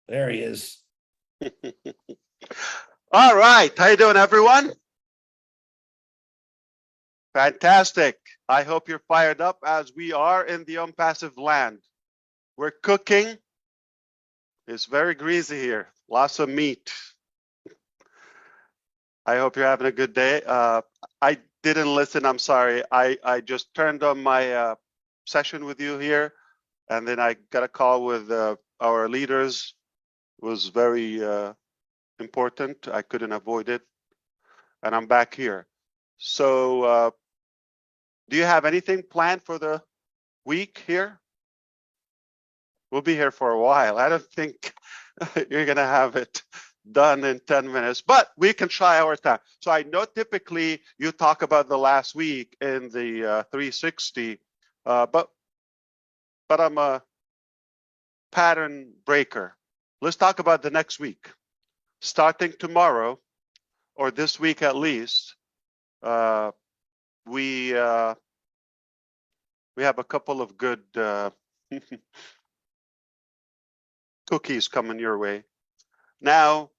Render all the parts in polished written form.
There he is. All right. How you doing, everyone? Fantastic. I hope you're fired up as we are in the ONPASSIVE land. We're cooking. It's very greasy here. Lots of meat. I hope you're having a good day. I didn't listen. I'm sorry. I just turned on my session with you here, and then I got a call with our leaders. It was very important. I couldn't avoid it, and I'm back here. So, do you have anything planned for the week here? We'll be here for a while. I don't think you're gonna have it done in 10 minutes, but we can try our time. So I know typically you talk about the last week in the 360, but I'm a pattern breaker. Let's talk about the next week. Starting tomorrow, or this week at least, we have a couple of good cookies coming your way. Now,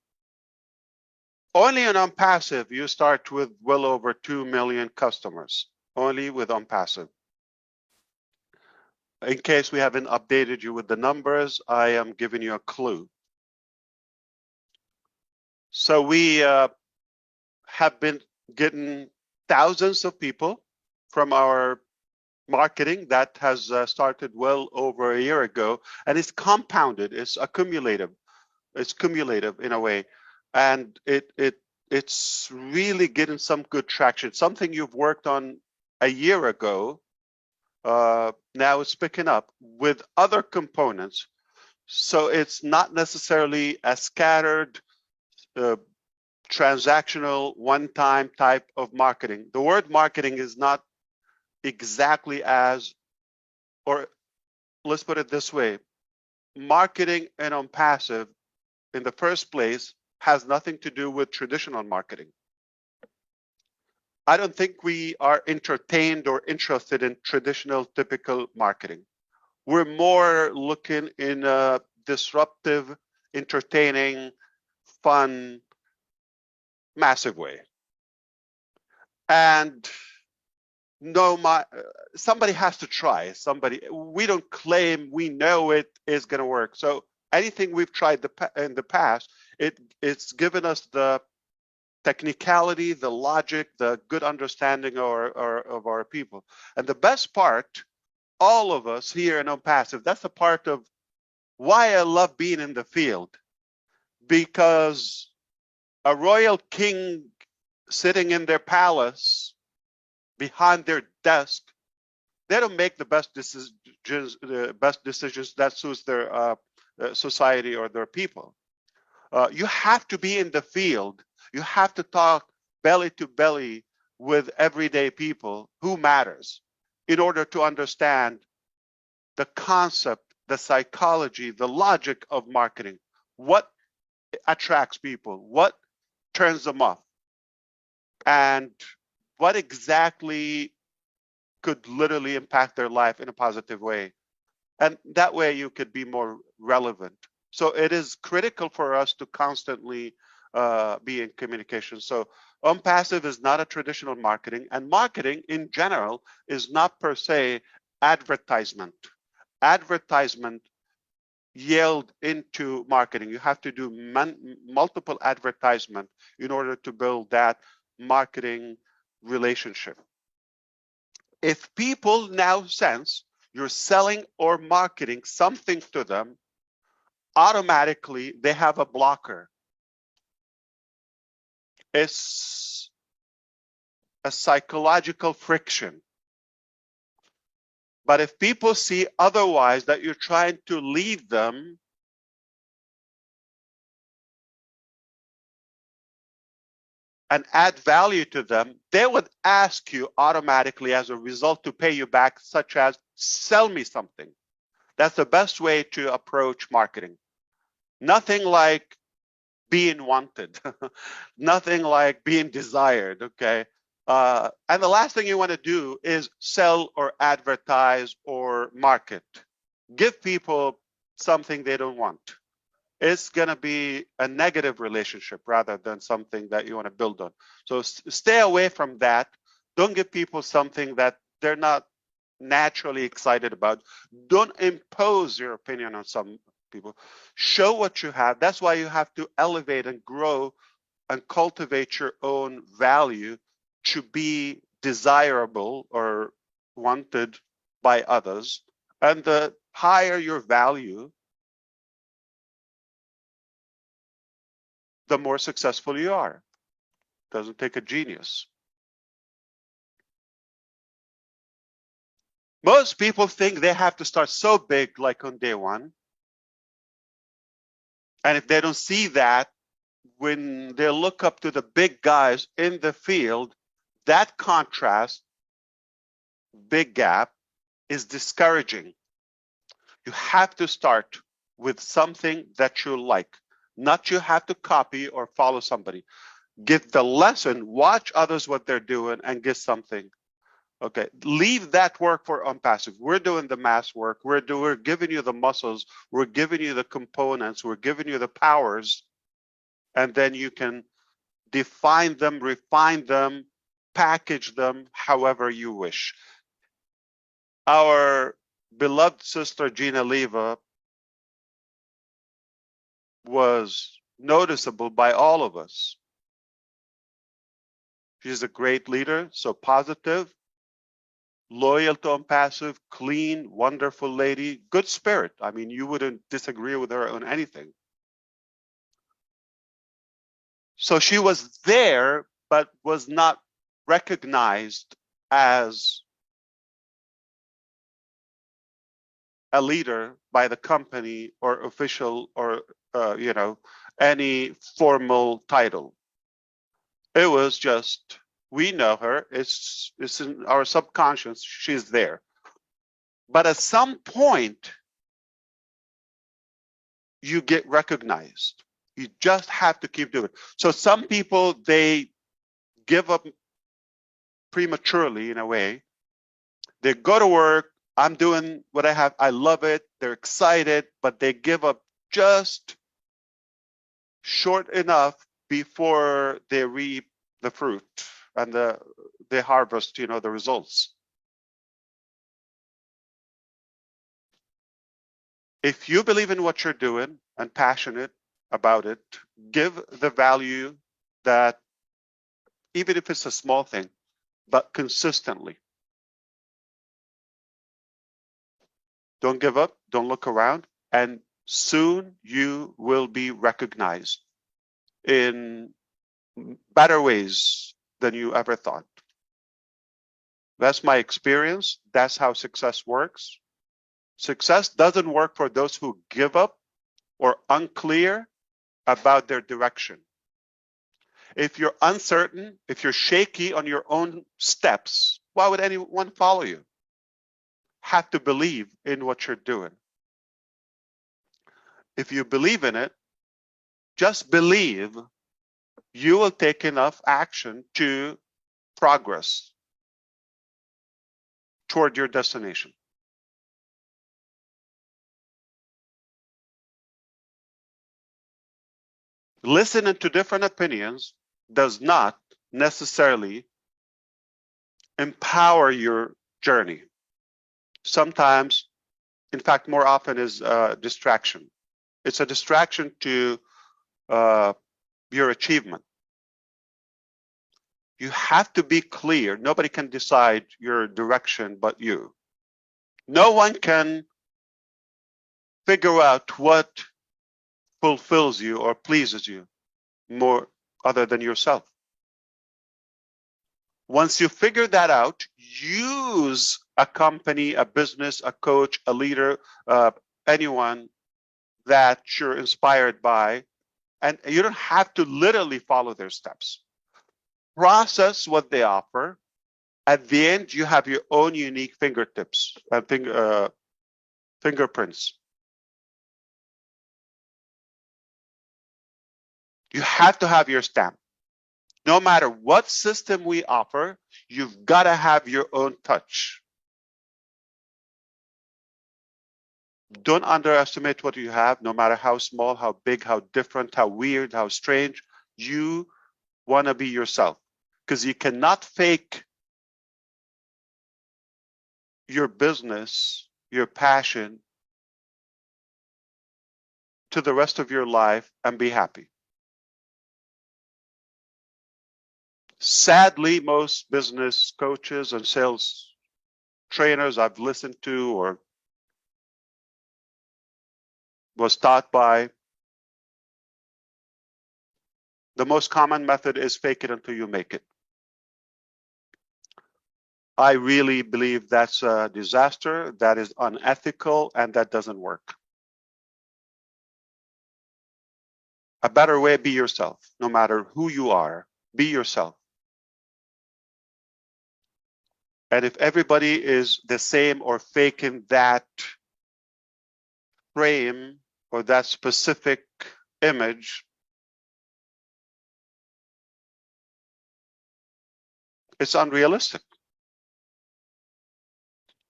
only on ONPASSIVE, you start with well over 2 million customers, only with ONPASSIVE. In case we haven't updated you with the numbers, I am giving you a clue. So we have been getting thousands of people from our marketing that has started well over a year ago, and it's compounded, it's accumulative. It's cumulative in a way, and it's really getting some good traction. Something you've worked on a year ago, now it's picking up with other components. So it's not necessarily a scattered, transactional, one-time type of marketing. The word marketing is not exactly as, or let's put it this way, marketing and ONPASSIVE in the first place has nothing to do with traditional marketing. I don't think we are entertained or interested in traditional, typical marketing. We're more looking in a disruptive, entertaining, fun, massive way. And no, somebody has to try. We don't claim we know it is going to work. So anything we've tried in the past, it's given us the technicality, the logic, the good understanding of our people. And the best part, all of us here in ONPASSIVE, that's a part of why I love being in the field, because a royal king sitting in their palace behind their desk, they don't make the best decisions that suits their society or their people. You have to be in the field. You have to talk belly to belly with everyday people who matters in order to understand the concept, the psychology, the logic of marketing. What attracts people? What turns them off? And what exactly could literally impact their life in a positive way? And that way you could be more relevant. So it is critical for us to constantly be in communication. So ONPASSIVE is not a traditional marketing, and marketing in general is not per se advertisement. Advertisement yield into marketing. You have to do multiple advertisement in order to build that marketing relationship. If people now sense you're selling or marketing something to them, automatically they have a blocker. It's a psychological friction. But if people see otherwise, that you're trying to lead them, and add value to them, they would ask you automatically as a result to pay you back, such as sell me something. That's the best way to approach marketing. Nothing like being wanted, nothing like being desired, okay? And the last thing you want to do is sell or advertise or market. Give people something they don't want. it's going to be a negative relationship rather than something that you want to build on. So stay away from that. Don't give people something that they're not naturally excited about. Don't impose your opinion on some people. Show what you have. That's why you have to elevate and grow and cultivate your own value to be desirable or wanted by others. And the higher your value, the more successful you are. Doesn't take a genius. Most people think they have to start so big like on day one. And if they don't see that, when they look up to the big guys in the field, that contrast, big gap, is discouraging. You have to start with something that you like. Not you have to copy or follow somebody. Get the lesson, watch others what they're doing, and get something. Okay, leave that work for ONPASSIVE. We're doing the mass work. We're giving you the muscles. We're giving you the components. We're giving you the powers, and then you can define them, refine them, package them however you wish. Our beloved sister Gina Leva was noticeable by all of us. She's a great leader, so positive, loyal to ONPASSIVE, clean, wonderful lady, good spirit. I mean, you wouldn't disagree with her on anything. So she was there, but was not recognized as a leader by the company or official or any formal title. It was just, we know her, it's in our subconscious, she's there. But at some point, you get recognized. You just have to keep doing it. So some people, they give up prematurely in a way. They go to work, I'm doing what I have, I love it, they're excited, but they give up just short enough before they reap the fruit and they harvest, the results. If you believe in what you're doing and passionate about it, give the value that, even if it's a small thing, but consistently. Don't give up, don't look around, and soon you will be recognized in better ways than you ever thought. That's my experience. That's how success works. Success doesn't work for those who give up or unclear about their direction. If you're uncertain, if you're shaky on your own steps, why would anyone follow you? Have to believe in what you're doing. If you believe in it, just believe, you will take enough action to progress toward your destination. Listening to different opinions does not necessarily empower your journey. Sometimes, in fact, more often is a distraction. It's a distraction to your achievement. You have to be clear. Nobody can decide your direction but you. No one can figure out what fulfills you or pleases you more other than yourself. Once you figure that out, use a company, a business, a coach, a leader, anyone that you're inspired by, and you don't have to literally follow their steps. Process what they offer. At the end, you have your own unique fingertips and fingerprints. You have to have your stamp. No matter what system we offer, you've got to have your own touch. Don't underestimate what you have, no matter how small, how big, how different, how weird, how strange. You want to be yourself, because you cannot fake your business, your passion to the rest of your life and be happy. Sadly, most business coaches and sales trainers I've listened to or was taught by, the most common method is fake it until you make it. I really believe that's a disaster, that is unethical, and that doesn't work. A better way, be yourself. No matter who you are, be yourself. And if everybody is the same or faking that frame or that specific image, it's unrealistic.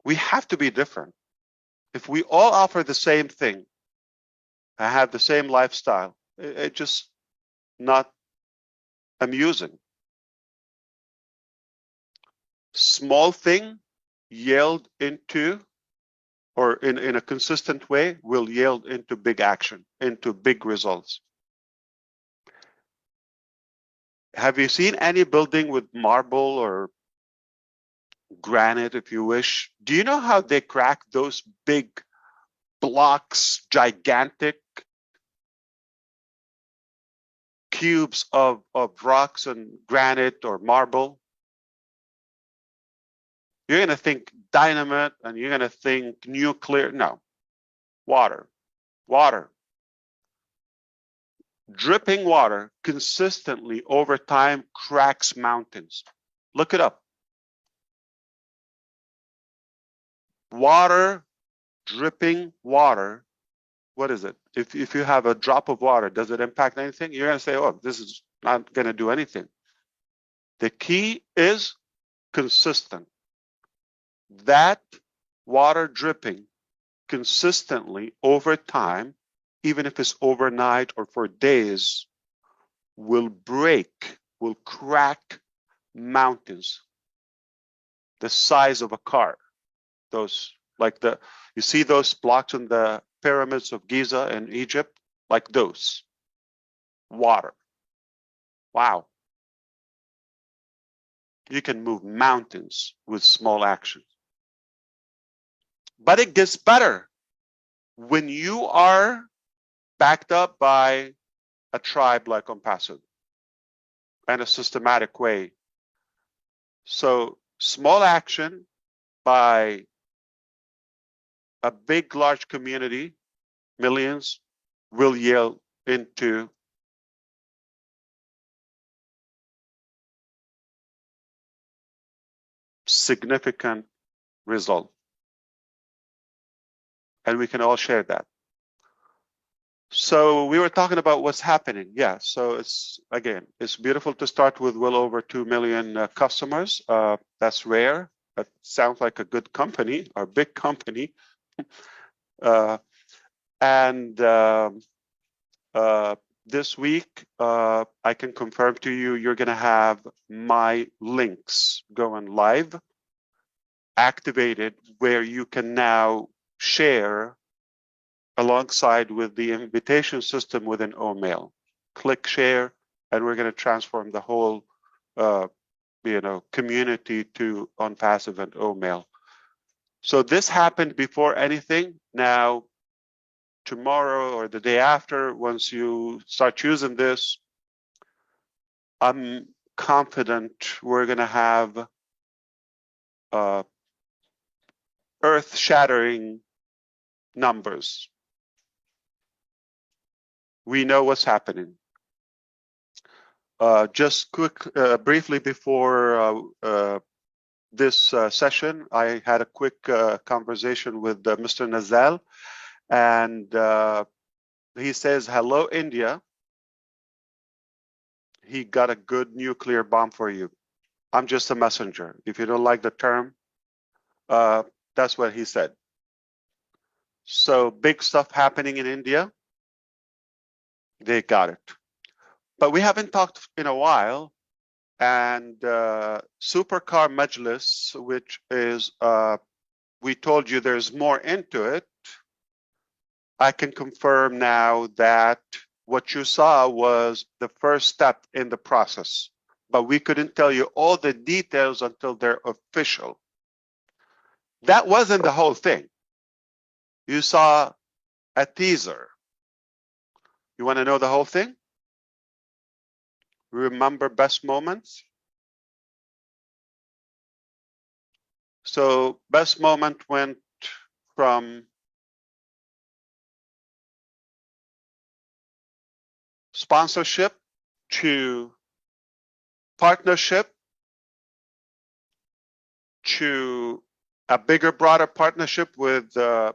We have to be different. If we all offer the same thing and have the same lifestyle, it's just not amusing. Small thing yield into, or in a consistent way, will yield into big action, into big results. Have you seen any building with marble or granite, if you wish? Do you know how they crack those big blocks, gigantic cubes of rocks and granite or marble? You're going to think dynamite and you're going to think nuclear. No, water, water. Dripping water consistently over time cracks mountains. Look it up. Water, dripping water. What is it? If you have a drop of water, does it impact anything? You're going to say, oh, this is not going to do anything. The key is consistent. That water dripping consistently over time, even if it's overnight or for days, will break, will crack mountains the size of a car. Those, like you see those blocks in the pyramids of Giza in Egypt, like those. Water. Wow. You can move mountains with small actions. But it gets better when you are backed up by a tribe like ONPASSIVE and a systematic way. So small action by a big, large community, millions, will yield into significant result. And we can all share that. So we were talking about what's happening. Yeah, so it's beautiful to start with well over 2 million customers. That's rare. That sounds like a good company or big company. This week, I can confirm to you, you're going to have my links going live, activated, where you can now share alongside with the invitation system within OMail. Click share, and we're going to transform the whole community to ONPASSIVE and OMail. So this happened before anything. Now, tomorrow or the day after, once you start using this, I'm confident we're going to have earth-shattering numbers. We know what's happening. Just briefly before this session, I had a quick conversation with Mr. Nazal, and he says, hello, India. He got a good nuclear bomb for you. I'm just a messenger. If you don't like the term, that's what he said. So big stuff happening in India. They got it. But we haven't talked in a while. And Supercar Majlis, which is, we told you there's more into it. I can confirm now that what you saw was the first step in the process, but we couldn't tell you all the details until they're official. That wasn't the whole thing. You saw a teaser. You want to know the whole thing? Remember best moments? So best moment went from sponsorship to partnership to a bigger, broader partnership with the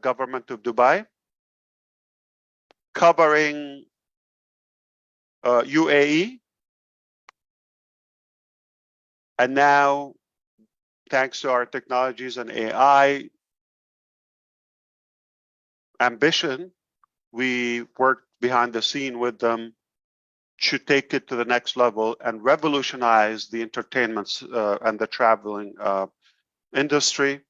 government of Dubai, covering UAE, and now, thanks to our technologies and AI ambition, we worked behind the scene with them to take it to the next level and revolutionize the entertainment and the traveling industry.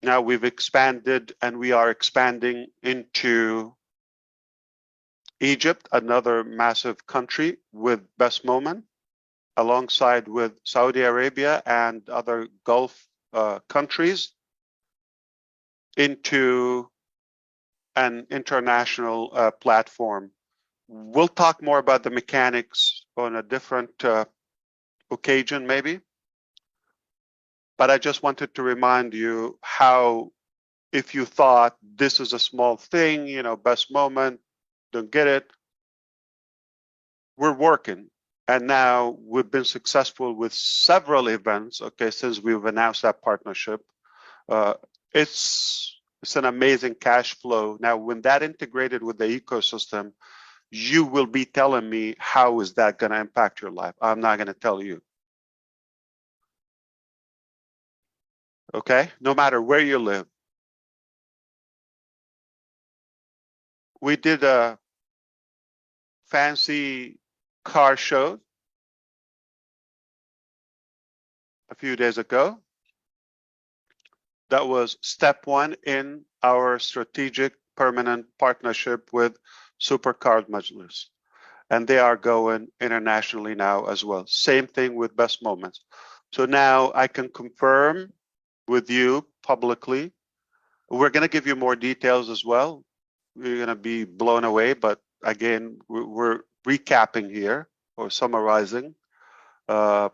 Now we've expanded and we are expanding into Egypt, another massive country with best moment, alongside with Saudi Arabia and other Gulf countries, into an international platform. We'll talk more about the mechanics on a different occasion, maybe. But I just wanted to remind you how, if you thought this is a small thing, you know, best moment, don't get it, we're working. And now we've been successful with several events, okay, since we've announced that partnership. It's an amazing cash flow. Now, when that integrated with the ecosystem, you will be telling me how is that going to impact your life. I'm not going to tell you. Okay, no matter where you live. We did a fancy car show a few days ago. That was step one in our strategic permanent partnership with Supercar Majlis. And they are going internationally now as well. Same thing with Best Moments. So now I can confirm with you publicly. We're going to give you more details as well. You're going to be blown away, but again, we're recapping here or summarizing. They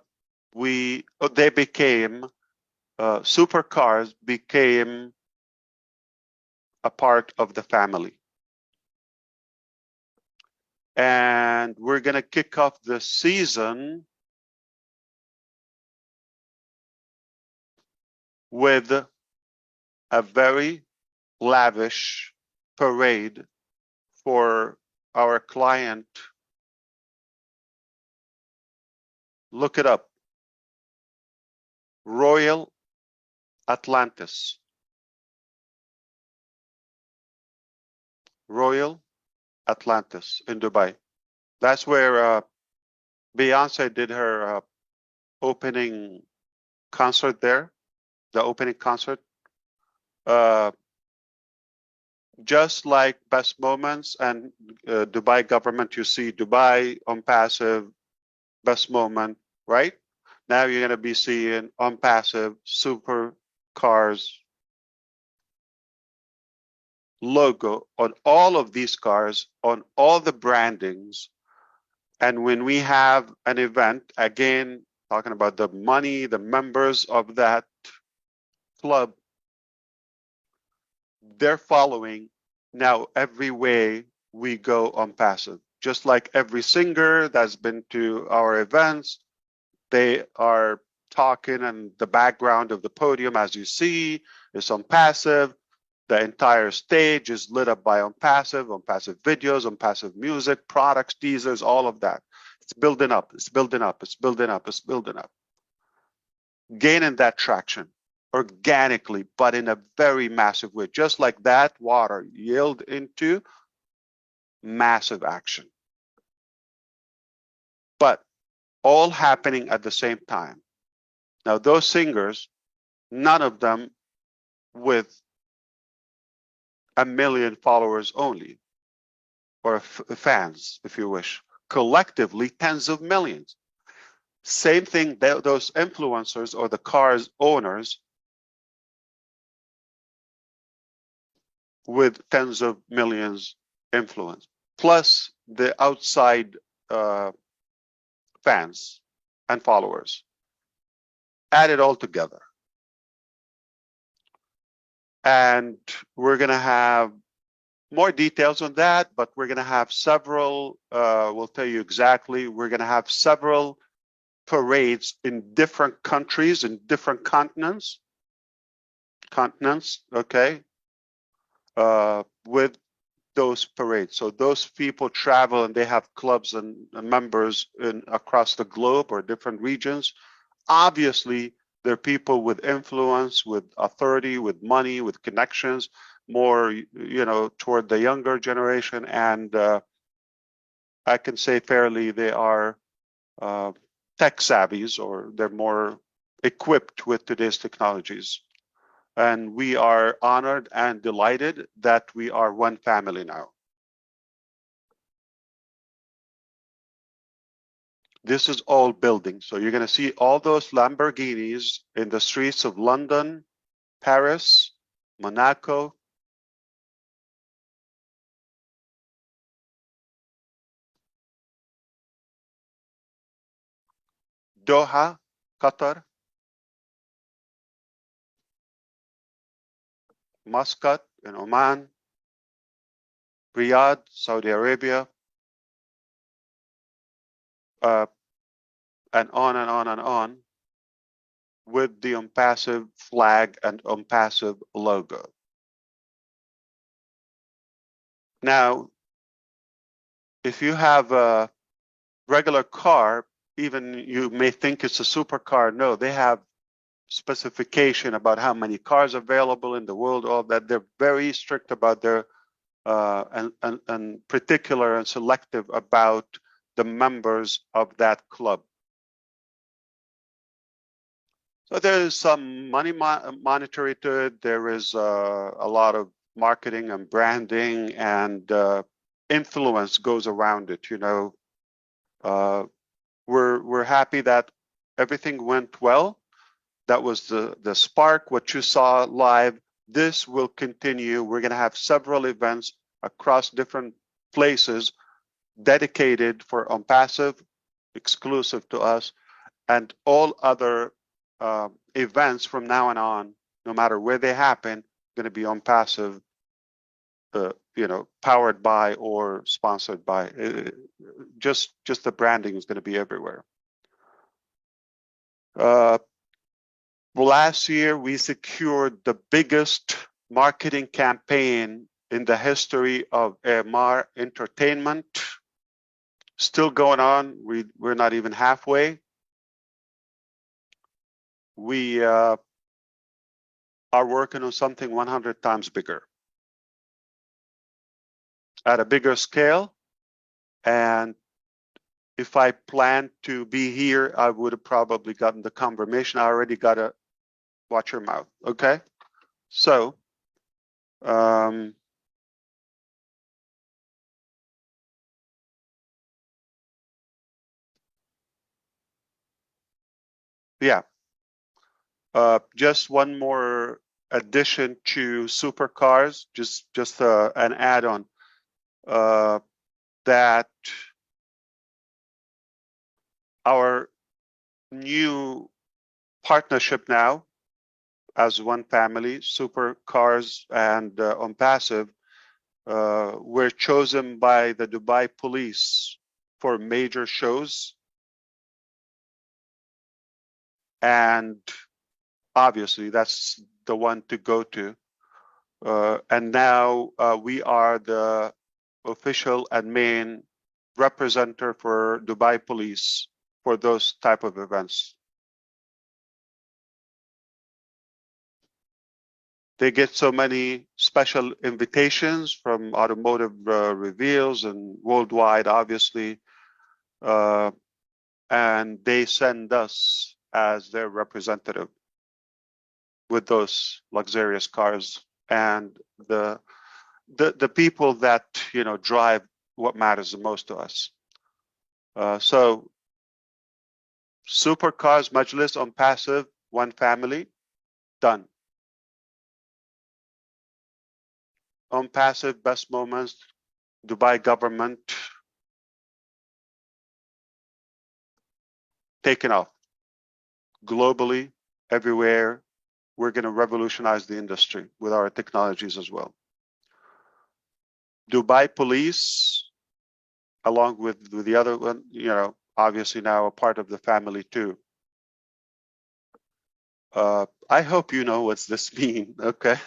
became supercars became a part of the family, and we're going to kick off the season with a very lavish parade for our client. Look it up. Royal Atlantis. Royal Atlantis in Dubai. That's where Beyonce did her opening concert there, the opening concert. Just like Best Moments and Dubai government, you see Dubai, ONPASSIVE, Best Moment, right? Now you're going to be seeing ONPASSIVE, Supercars logo on all of these cars, on all the brandings. And when we have an event, again, talking about the money, the members of that club, they're following now every way we go ONPASSIVE. Just like every singer that's been to our events, they are talking, and the background of the podium, as you see, is ONPASSIVE. The entire stage is lit up by ONPASSIVE videos, ONPASSIVE music, products, teasers, all of that. It's building up, it's building up, it's building up, it's building up. Gaining that traction. organically, but in a very massive way. Just like that water yield into massive action. But all happening at the same time. Now, those singers, none of them with 1 million followers only, or fans, if you wish. Collectively, tens of millions. Same thing, those influencers or the car's owners with tens of millions influence, plus the outside fans and followers. Add it all together. And we're going to have more details on that, but we're going to have several, we'll tell you exactly, we're going to have several parades in different countries, in different continents, okay, with those parades. So those people travel and they have clubs and members across the globe or different regions. Obviously, they're people with influence, with authority, with money, with connections, more, toward the younger generation. And I can say fairly they are tech savvies, or they're more equipped with today's technologies. And we are honored and delighted that we are one family now. This is all building. So you're going to see all those Lamborghinis in the streets of London, Paris, Monaco, Doha, Qatar, Muscat in Oman, Riyadh, Saudi Arabia, and on and on and on, with the ONPASSIVE flag and ONPASSIVE logo. Now, if you have a regular car, even you may think it's a supercar. No, they have specification about how many cars available in the world, all that. They're very strict about their and particular and selective about the members of that club. So there is some money monetary to it. There is a lot of marketing and branding and influence goes around it. We're happy that everything went well. That was the spark, what you saw live. This will continue. We're going to have several events across different places dedicated for ONPASSIVE, exclusive to us, and all other events from now on, no matter where they happen, going to be ONPASSIVE, powered by or sponsored by. Just the branding is going to be everywhere. Last year, we secured the biggest marketing campaign in the history of AMR Entertainment. Still going on. We're not even halfway. We are working on something 100 times bigger, at a bigger scale. And if I planned to be here, I would have probably gotten the confirmation. I already got to watch your mouth. Okay. So, yeah. Just one more addition to supercars, just an add-on, that our new partnership now as one family, supercars and ONPASSIVE, were chosen by the Dubai police for major shows. And obviously that's the one to go to. And now we are the official and main representative for Dubai police for those type of events. They get so many special invitations from automotive reveals and worldwide, obviously, and they send us as their representative with those luxurious cars and the people that drive what matters the most to us. So supercars, Majlis on passive, one family, done. On passive, best moments, Dubai government, taken off. Globally, everywhere, we're going to revolutionize the industry with our technologies as well. Dubai police, along with the other one, obviously now a part of the family too. I hope you know what's this mean, okay?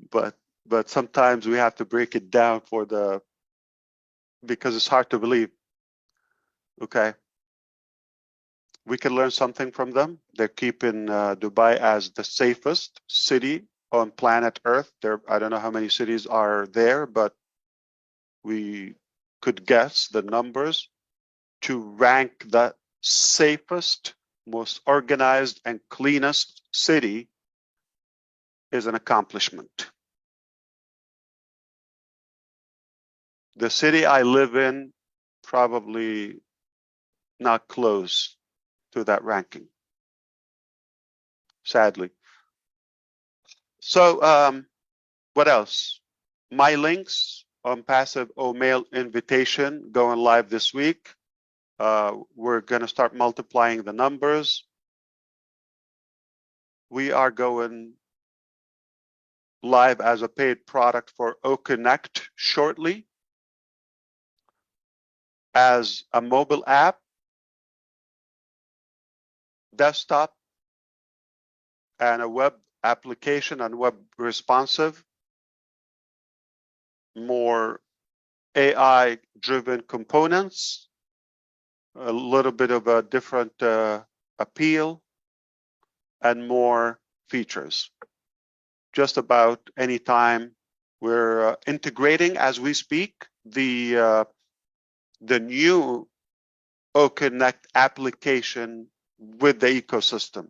but sometimes we have to break it down because it's hard to believe. Okay, we can learn something from them. They're keeping Dubai as the safest city on planet Earth. I don't know how many cities are there, but we could guess the numbers. To rank the safest, most organized, and cleanest city is an accomplishment. The city I live in, probably not close to that ranking, sadly. So what else? My links on passive mail invitation going live this week. We're going to start multiplying the numbers. We are going live as a paid product for OConnect shortly, as a mobile app, desktop, and a web application and web responsive, more AI-driven components, a little bit of a different appeal, and more features. Just about any time we're integrating as we speak the new OConnect application with the ecosystem.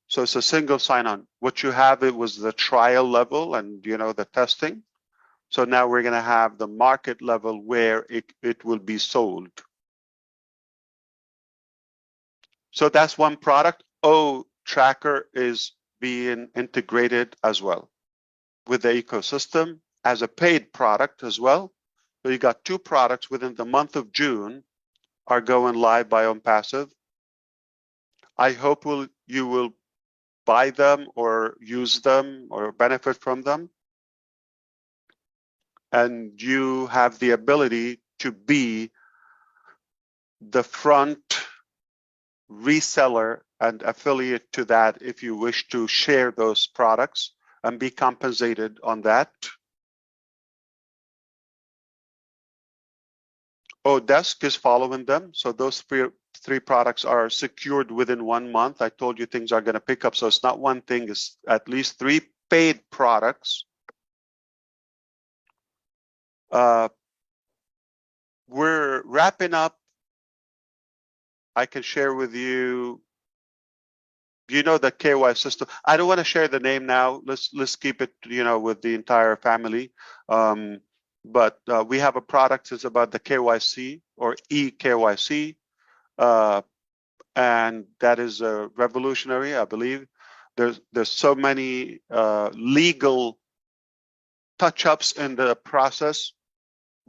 So it's a single sign-on. What you have, it was the trial level and the testing. So now we're going to have the market level where it will be sold. So that's one product. Tracker is being integrated as well with the ecosystem as a paid product as well. So you got two products within the month of June are going live by OnPassive. I hope you will buy them or use them or benefit from them. And you have the ability to be the front reseller and affiliate to that if you wish to share those products and be compensated on that. Odesk is following them. So those three products are secured within 1 month. I told you things are going to pick up. So it's not one thing, it's at least 3 paid products. We're wrapping up. I can share with you, the KY system. I don't want to share the name now. Let's keep it, with the entire family. But we have a product that's about the KYC or eKYC, and that is revolutionary, I believe. There's so many legal touch-ups in the process.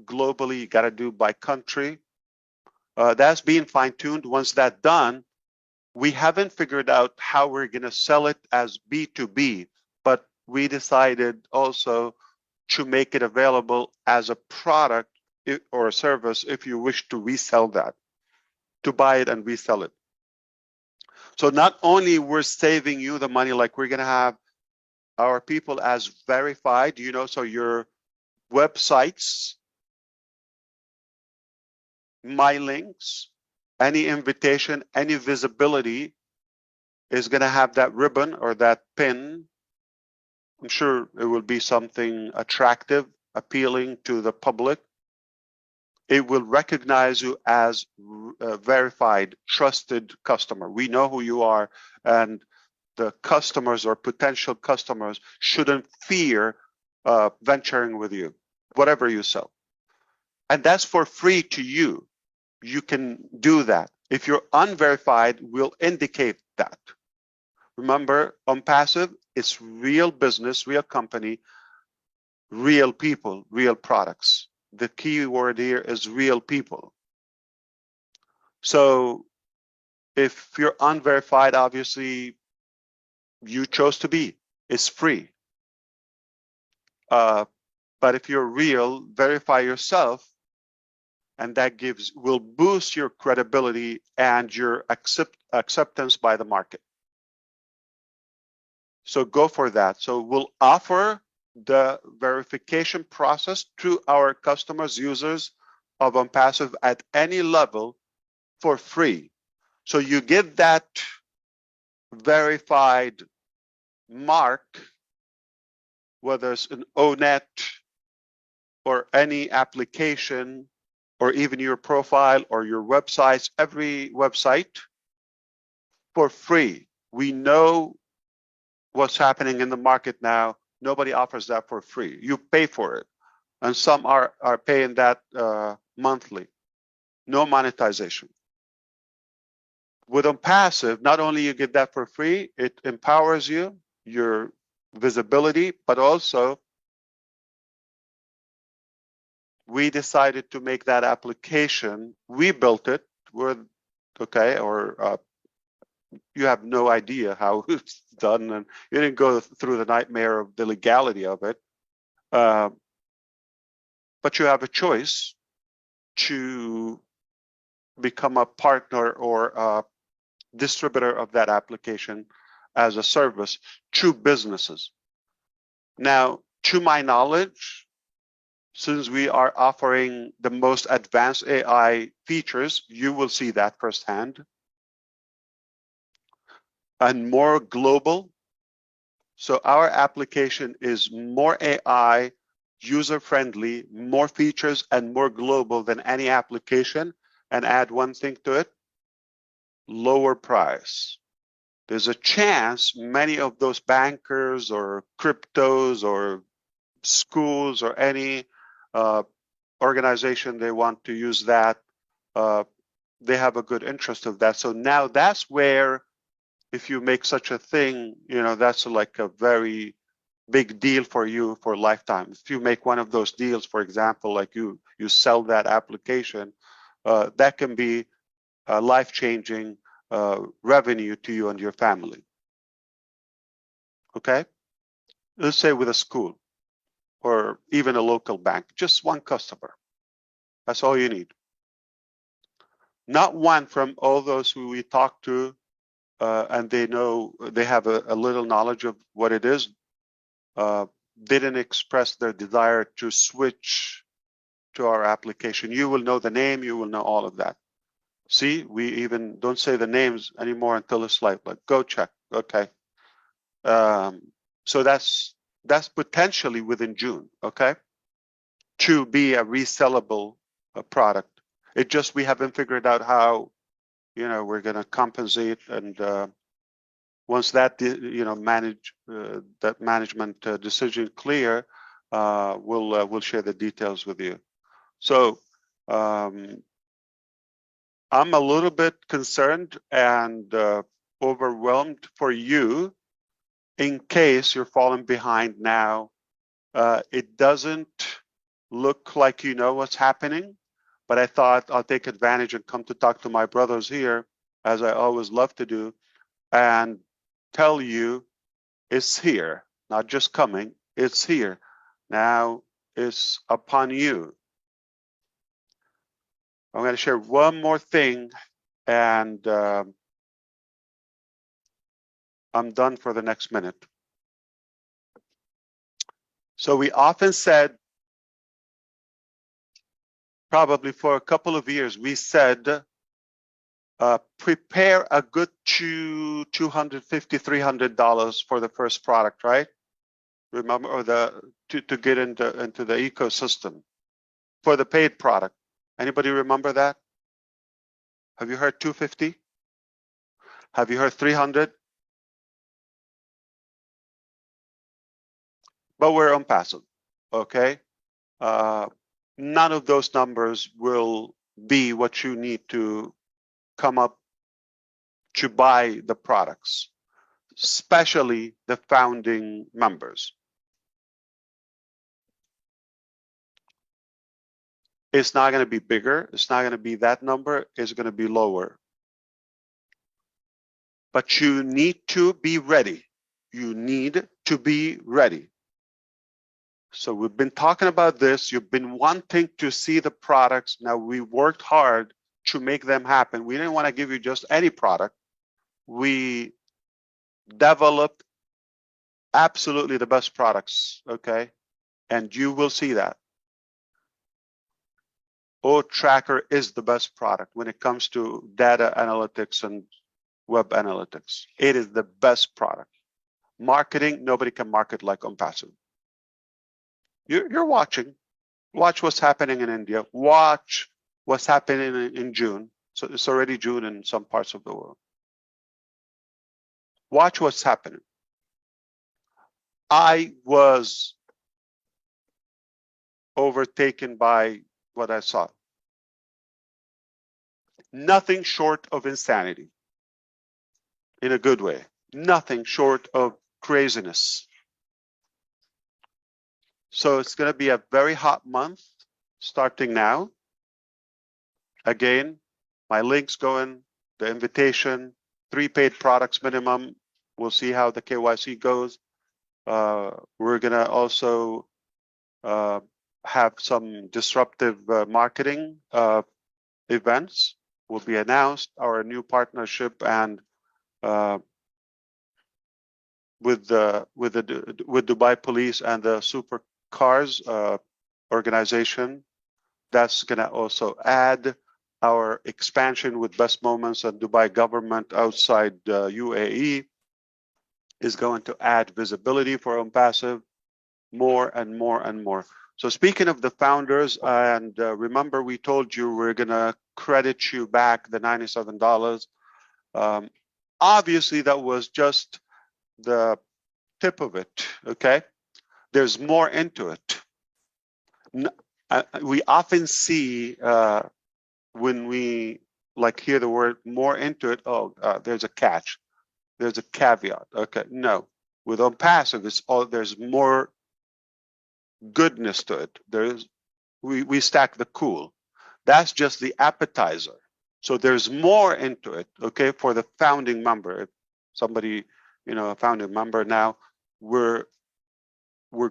Globally, you got to do by country. That's being fine-tuned. Once that's done, we haven't figured out how we're going to sell it as B2B, but we decided also to make it available as a product or a service if you wish to resell that, to buy it and resell it. So not only we're saving you the money, like we're going to have our people as verified, so your websites, my links, any invitation, any visibility is going to have that ribbon or that pin I'm sure it will be something attractive, appealing to the public. It will recognize you as a verified, trusted customer. We know who you are, and the customers or potential customers shouldn't fear venturing with you, whatever you sell. And that's for free to you. You can do that. If you're unverified, we'll indicate that. Remember, ONPASSIVE, it's real business, real company, real people, real products. The key word here is real people. So if you're unverified, obviously you chose to be. It's free. But if you're real, verify yourself, and that will boost your credibility and your acceptance by the market. So go for that. So we'll offer the verification process to our customers, users of ONPASSIVE at any level for free. So you get that verified mark, whether it's an ONET or any application, or even your profile or your websites, every website, for free. We know what's happening in the market now. Nobody offers that for free. You pay for it. And some are paying that monthly. No monetization. With ONPASSIVE, not only you get that for free, it empowers you, your visibility, but also we decided to make that application. We built it. You have no idea how it's done, and you didn't go through the nightmare of the legality of it. But you have a choice to become a partner or a distributor of that application as a service to businesses. Now, to my knowledge, since we are offering the most advanced AI features, you will see that firsthand, and more global. So our application is more AI, user-friendly, more features, and more global than any application. And add one thing to it, lower price. There's a chance many of those bankers or cryptos or schools or any organization they want to use that, they have a good interest of that. So now that's where, if you make such a thing, that's like a very big deal for you for a lifetime. If you make one of those deals, for example, like you sell that application, that can be a life-changing revenue to you and your family. Okay? Let's say with a school or even a local bank, just one customer. That's all you need. Not one from all those who we talk to, and they have a little knowledge of what it is. Didn't express their desire to switch to our application. You will know the name, you will know all of that. See, we even don't say the names anymore until it's like go check. Okay. So that's potentially within June, okay, to be a resellable product. It just, we haven't figured out how, we're going to compensate, and once that, that management decision clear, we'll share the details with you. So I'm a little bit concerned and overwhelmed for you in case you're falling behind now. It doesn't look like you know what's happening, but I thought I'll take advantage and come to talk to my brothers here, as I always love to do, and tell you it's here, not just coming, it's here. Now it's upon you. I'm going to share one more thing, and I'm done for the next minute. So we often said, probably for a couple of years, we said, prepare a good $250, $300 for the first product, right? Remember, or to get into the ecosystem for the paid product. Anybody remember that? Have you heard 250? Have you heard 300? But we're on passive, okay? None of those numbers will be what you need to come up to buy the products, especially the founding members. It's not going to be bigger. It's not going to be that number. It's going to be lower. But you need to be ready. You need to be ready. So we've been talking about this. You've been wanting to see the products. Now we worked hard to make them happen. We didn't want to give you just any product. We developed absolutely the best products, okay? And you will see that. OTracker is the best product when it comes to data analytics and web analytics. It is the best product. Marketing, nobody can market like ONPASSIVE. You're watching. Watch what's happening in India. Watch what's happening in June. So it's already June in some parts of the world. Watch what's happening. I was overtaken by what I saw. Nothing short of insanity, in a good way. Nothing short of craziness. So it's going to be a very hot month starting now. Again, my link's going, the invitation, 3 paid products minimum. We'll see how the KYC goes. We're going to also have some disruptive marketing events will be announced. Our new partnership and with Dubai Police and the Supercars organization. That's going to also add our expansion with Best Moments and Dubai government outside UAE is going to add visibility for ONPASSIVE more and more and more. So speaking of the founders, and remember we told you we're going to credit you back the $97. Obviously, that was just the tip of it, okay? There's more into it. We often see when we hear the word more into it, there's a catch. There's a caveat, okay? No, with ONPASSIVE, there's more goodness to it. We stack the cool. That's just the appetizer. So there's more into it, okay, for the founding member. If somebody, a founding member now, we're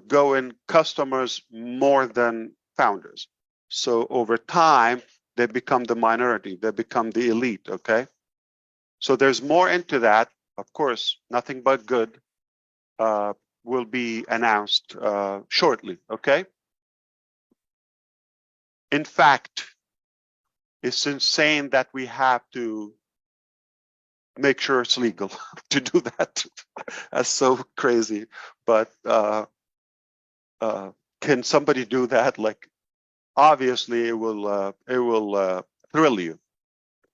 going customers more than founders. So over time, they become the minority. They become the elite, okay? So there's more into that. Of course, nothing but good will be announced shortly, okay? In fact, it's insane that we have to make sure it's legal to do that. That's so crazy. But can somebody do that? Obviously, it will thrill you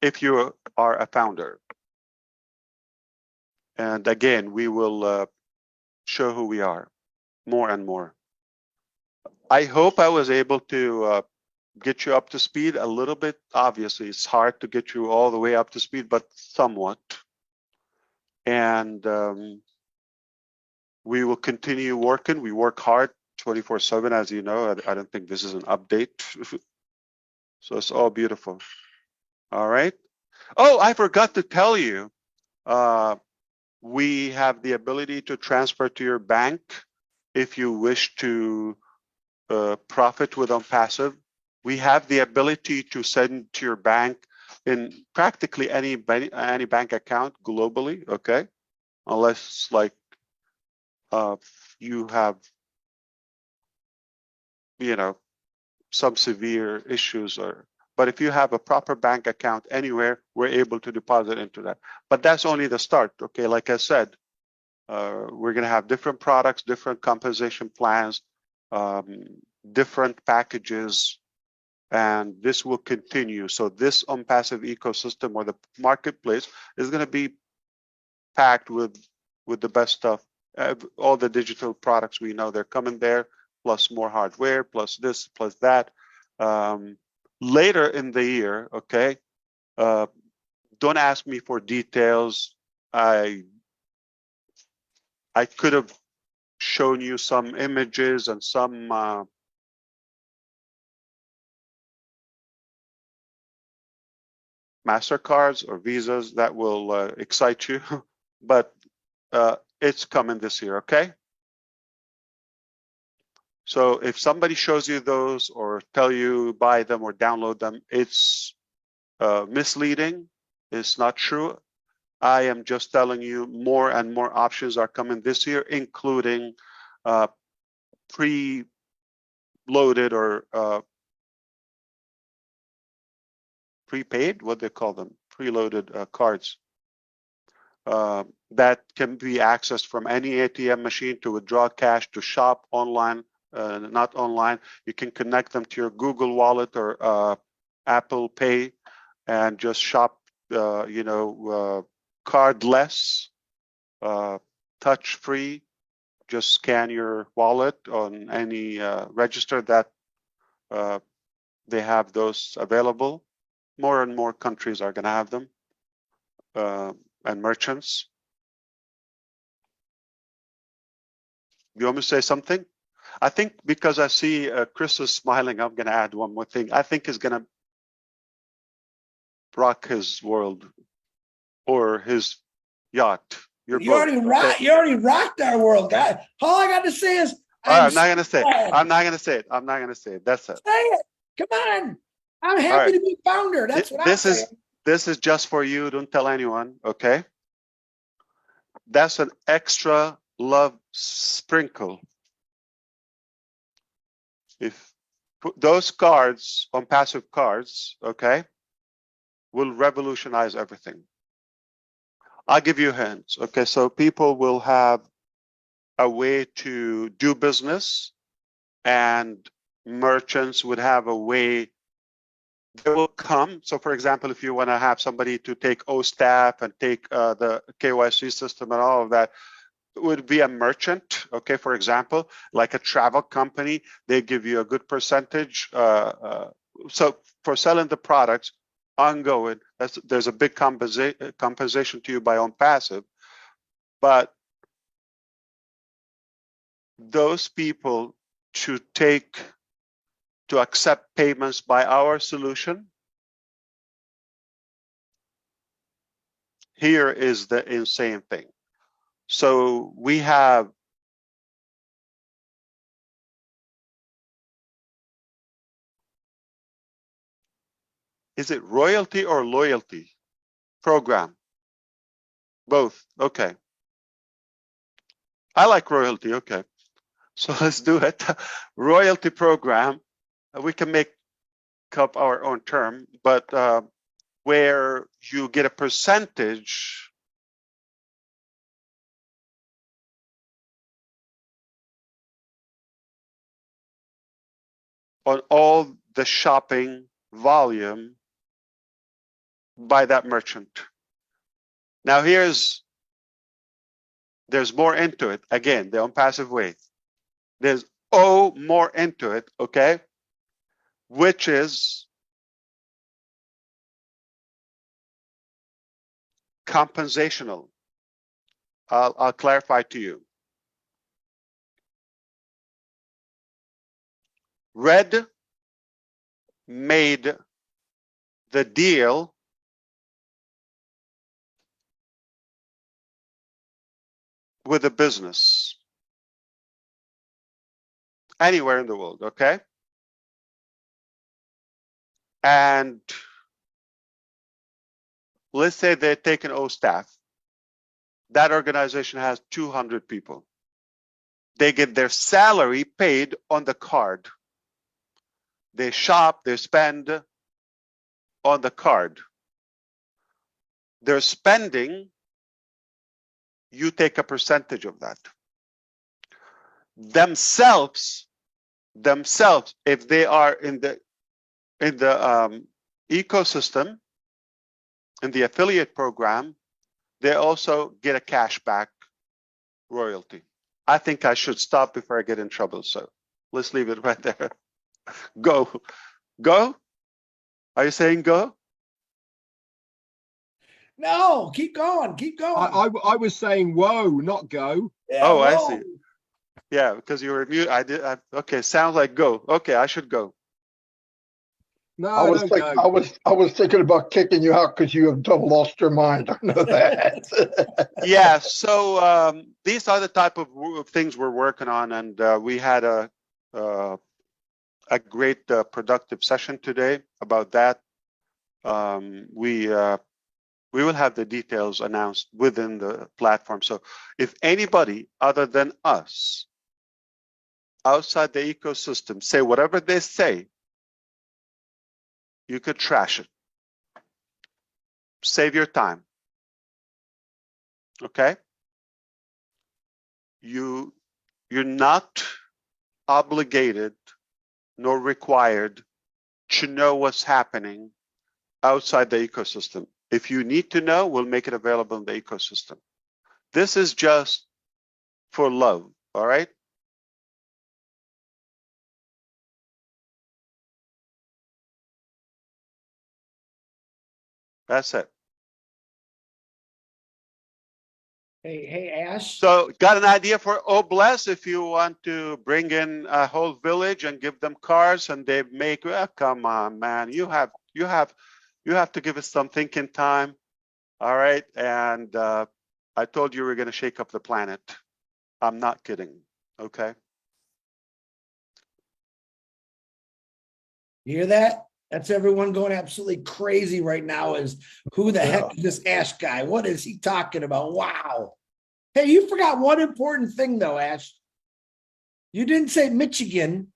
if you are a founder. And again, we will show who we are more and more. I hope I was able to get you up to speed a little bit. Obviously, it's hard to get you all the way up to speed, but somewhat. And we will continue working. We work hard 24/7, as you know. I don't think this is an update. So it's all beautiful. All right. Oh, I forgot to tell you. We have the ability to transfer to your bank if you wish to profit with ONPASSIVE. We have the ability to send to your bank in practically any bank account globally, okay? Unless you have, some severe issues but if you have a proper bank account anywhere, we're able to deposit into that. But that's only the start, okay? Like I said, We're going to have different products, different compensation plans, different packages, and this will continue. So this ONPASSIVE ecosystem or the marketplace is going to be packed with the best stuff. All the digital products we know they're coming there, plus more hardware, plus this, plus that. Later in the year, okay, don't ask me for details. I could have shown you some images and some MasterCards or Visas that will excite you, but it's coming this year, okay? So if somebody shows you those or tell you buy them or download them, it's misleading. It's not true. I am just telling you more and more options are coming this year, including pre-loaded or prepaid, what they call them, preloaded cards that can be accessed from any ATM machine to withdraw cash, to shop online, not online. You can connect them to your Google Wallet or Apple Pay and just shop, cardless, touch-free. Just scan your wallet on any register that they have those available. More and more countries are going to have them, and merchants. You want me to say something? I think because I see Chris is smiling, I'm going to add one more thing. I think he's going to rock his world or his yacht. You already rocked our world, guy. All I got to say is I'm not going to say it. I'm not going to say it. I'm not going to say it. That's it. Say it. Come on. I'm happy to be founder. That's what I'm saying. This is just for you. Don't tell anyone, okay? That's an extra love sprinkle. If those cards, ONPASSIVE cards, okay, will revolutionize everything. I'll give you hints. Okay, so people will have a way to do business, and merchants would have a way. They will come. So, for example, if you want to have somebody to take OSTAF and take the KYC system and all of that, it would be a merchant. Okay, for example, like a travel company, they give you a good percentage. So for selling the products ongoing, there's a big compensation to you by ONPASSIVE, but those people to accept payments by our solution, here is the insane thing. So we have is it royalty or loyalty program? Both. Okay. I like royalty. Okay. So let's do it. Royalty program. We can make up our own term, but where you get a percentage on all the shopping volume by that merchant. Now there's more into it. Again, the ONPASSIVE way. There's more into it, okay? Which is compensational. I'll clarify to you. Red made the deal with a business anywhere in the world, okay? And let's say they're taking OSTAF. That organization has 200 people. They get their salary paid on the card. They shop, they spend on the card. They're spending you take a percentage of that. Themselves, if they are in the ecosystem, in the affiliate program, they also get a cashback royalty. I think I should stop before I get in trouble. So let's leave it right there. Go. Are you saying go? No, keep going. Keep going. I was saying whoa, not go. Yeah, Oh, I whoa. see. Yeah, because you were mute. Okay, sounds like go. Okay, I should go. No, I was don't think, go. I was thinking about kicking you out because you have double lost your mind. I know that. Yeah, so these are the type of things we're working on, and we had a great productive session today about that. We will have the details announced within the platform. So if anybody other than us outside the ecosystem say whatever they say, you could trash it. Save your time. Okay? You're not obligated nor required to know what's happening outside the ecosystem. If you need to know, we'll make it available in the ecosystem. This is just for love, all right? That's it. Hey, Ash. So got an idea for Obless if you want to bring in a whole village and give them cars and they make, well, come on, man. You have to give us some thinking time. All right. And I told you we're going to shake up the planet. I'm not kidding. Okay. You hear that? That's everyone going absolutely crazy right now is who the heck is this Ash guy? What is he talking about? Wow. Hey, you forgot one important thing though, Ash. You didn't say Michigan.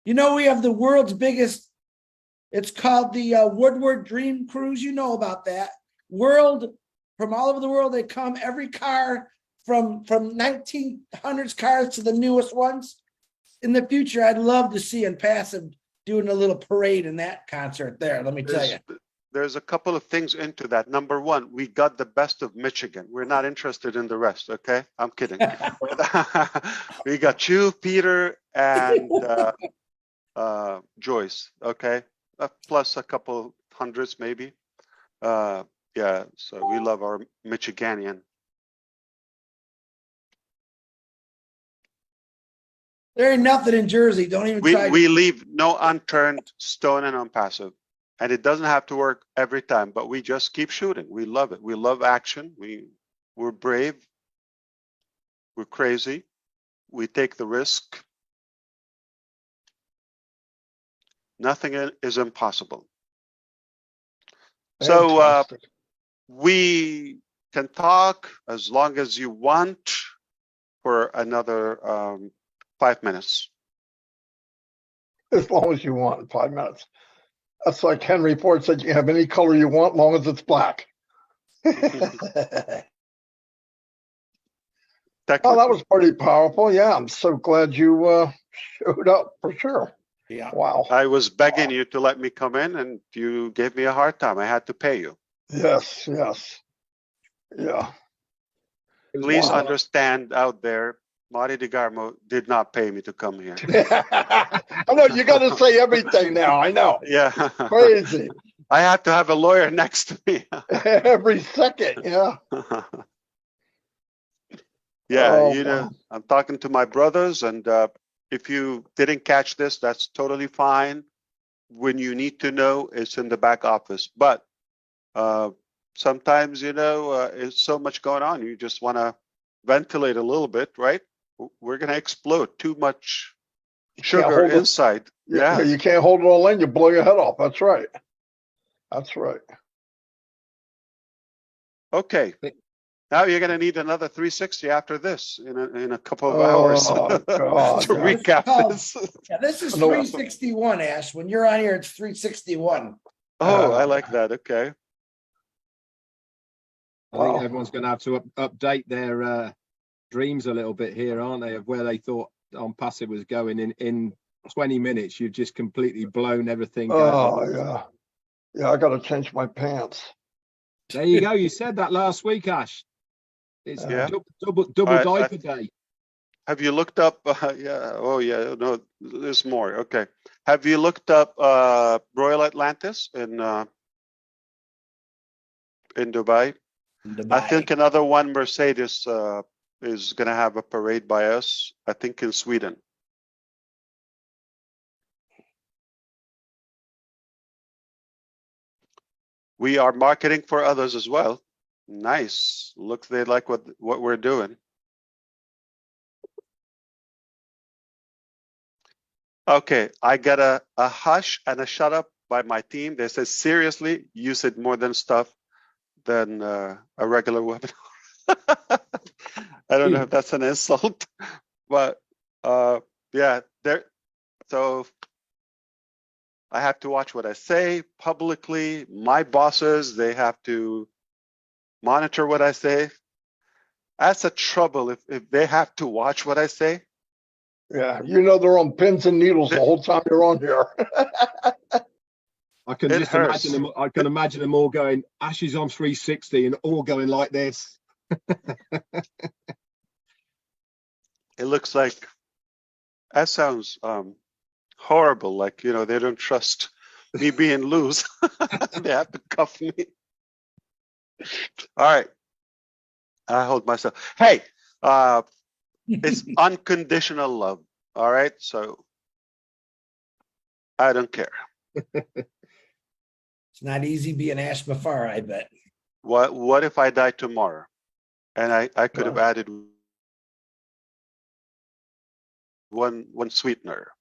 You know, we have the world's biggest, it's called the Woodward Dream Cruise. You know about that. From all over the world, they come, every car from 1900s cars to the newest ones. In the future, I'd love to see ONPASSIVE doing a little parade in that concert there, let me tell you. There's a couple of things into that. Number one, we got the best of Michigan. We're not interested in the rest, okay? I'm kidding. We got you, Peter, and Joyce, okay? Plus a couple hundreds maybe. Yeah, so we love our Michiganian. There ain't nothing in Jersey. Don't even try. We leave no unturned stone and ONPASSIVE. And it doesn't have to work every time, but we just keep shooting. We love it. We love action. We're brave. We're crazy. We take the risk. Nothing is impossible. So we can talk as long as you want for another 5 minutes. As long as you want, 5 minutes. That's like Henry Ford said, you can have any color you want, long as it's black. Oh, that was pretty powerful. Yeah, I'm so glad you showed up for sure. Yeah. Wow. I was begging you to let me come in and you gave me a hard time. I had to pay you. Yes, yes. Yeah. Please understand out there, Marty DeGarmo did not pay me to come here. I know you got to say everything now. I know. Yeah. Crazy. I have to have a lawyer next to me. Every second. Yeah. Yeah, you know, I'm talking to my brothers, and if you didn't catch this, that's totally fine. When you need to know, it's in the back office. But sometimes, you know, it's so much going on. You just want to ventilate a little bit, right? We're going to explode. Too much sugar inside. Yeah, you can't hold it all in. You blow your head off. That's right. That's right. Okay. Now you're going to need another 360 after this in a couple of hours God, to recap this. Yeah, this is 361, Ash. When you're on here, it's 361. Oh, I like that. Okay. I think everyone's going to have to update their dreams a little bit here, aren't they, of where they thought ONPASSIVE was going in 20 minutes. You've just completely blown everything. Oh, yeah. Yeah, I got to change my pants. There you go. You said that last week, Ash. It's Yeah. double Alright, diaper day. Have you looked up? Yeah. Oh, yeah. No, there's more. Okay. Have you looked up Royal Atlantis in Dubai? I think another one, Mercedes, is going to have a parade by us. I think in Sweden. We are marketing for others as well. Nice. Looks they like what we're doing. Okay, I got a hush and a shut up by my team. They said, seriously, you said more than stuff than a regular webinar. I don't know if that's an insult, but yeah, there. So I have to watch what I say publicly. My bosses, they have to monitor what I say. That's a trouble if they have to watch what I say. Yeah, you know they're on pins and needles the whole time you're on here. I can It just hurts. imagine them. I can imagine them all going, Ash is on 360 and all going like this. It looks like that sounds horrible. Like, you know, they don't trust me being loose. They have to cuff me. All right. I hold myself. Hey, it's unconditional love. All right. So I don't care. It's not easy being Ash Mufareh, I bet. What if I die tomorrow? And I could have added one sweetener.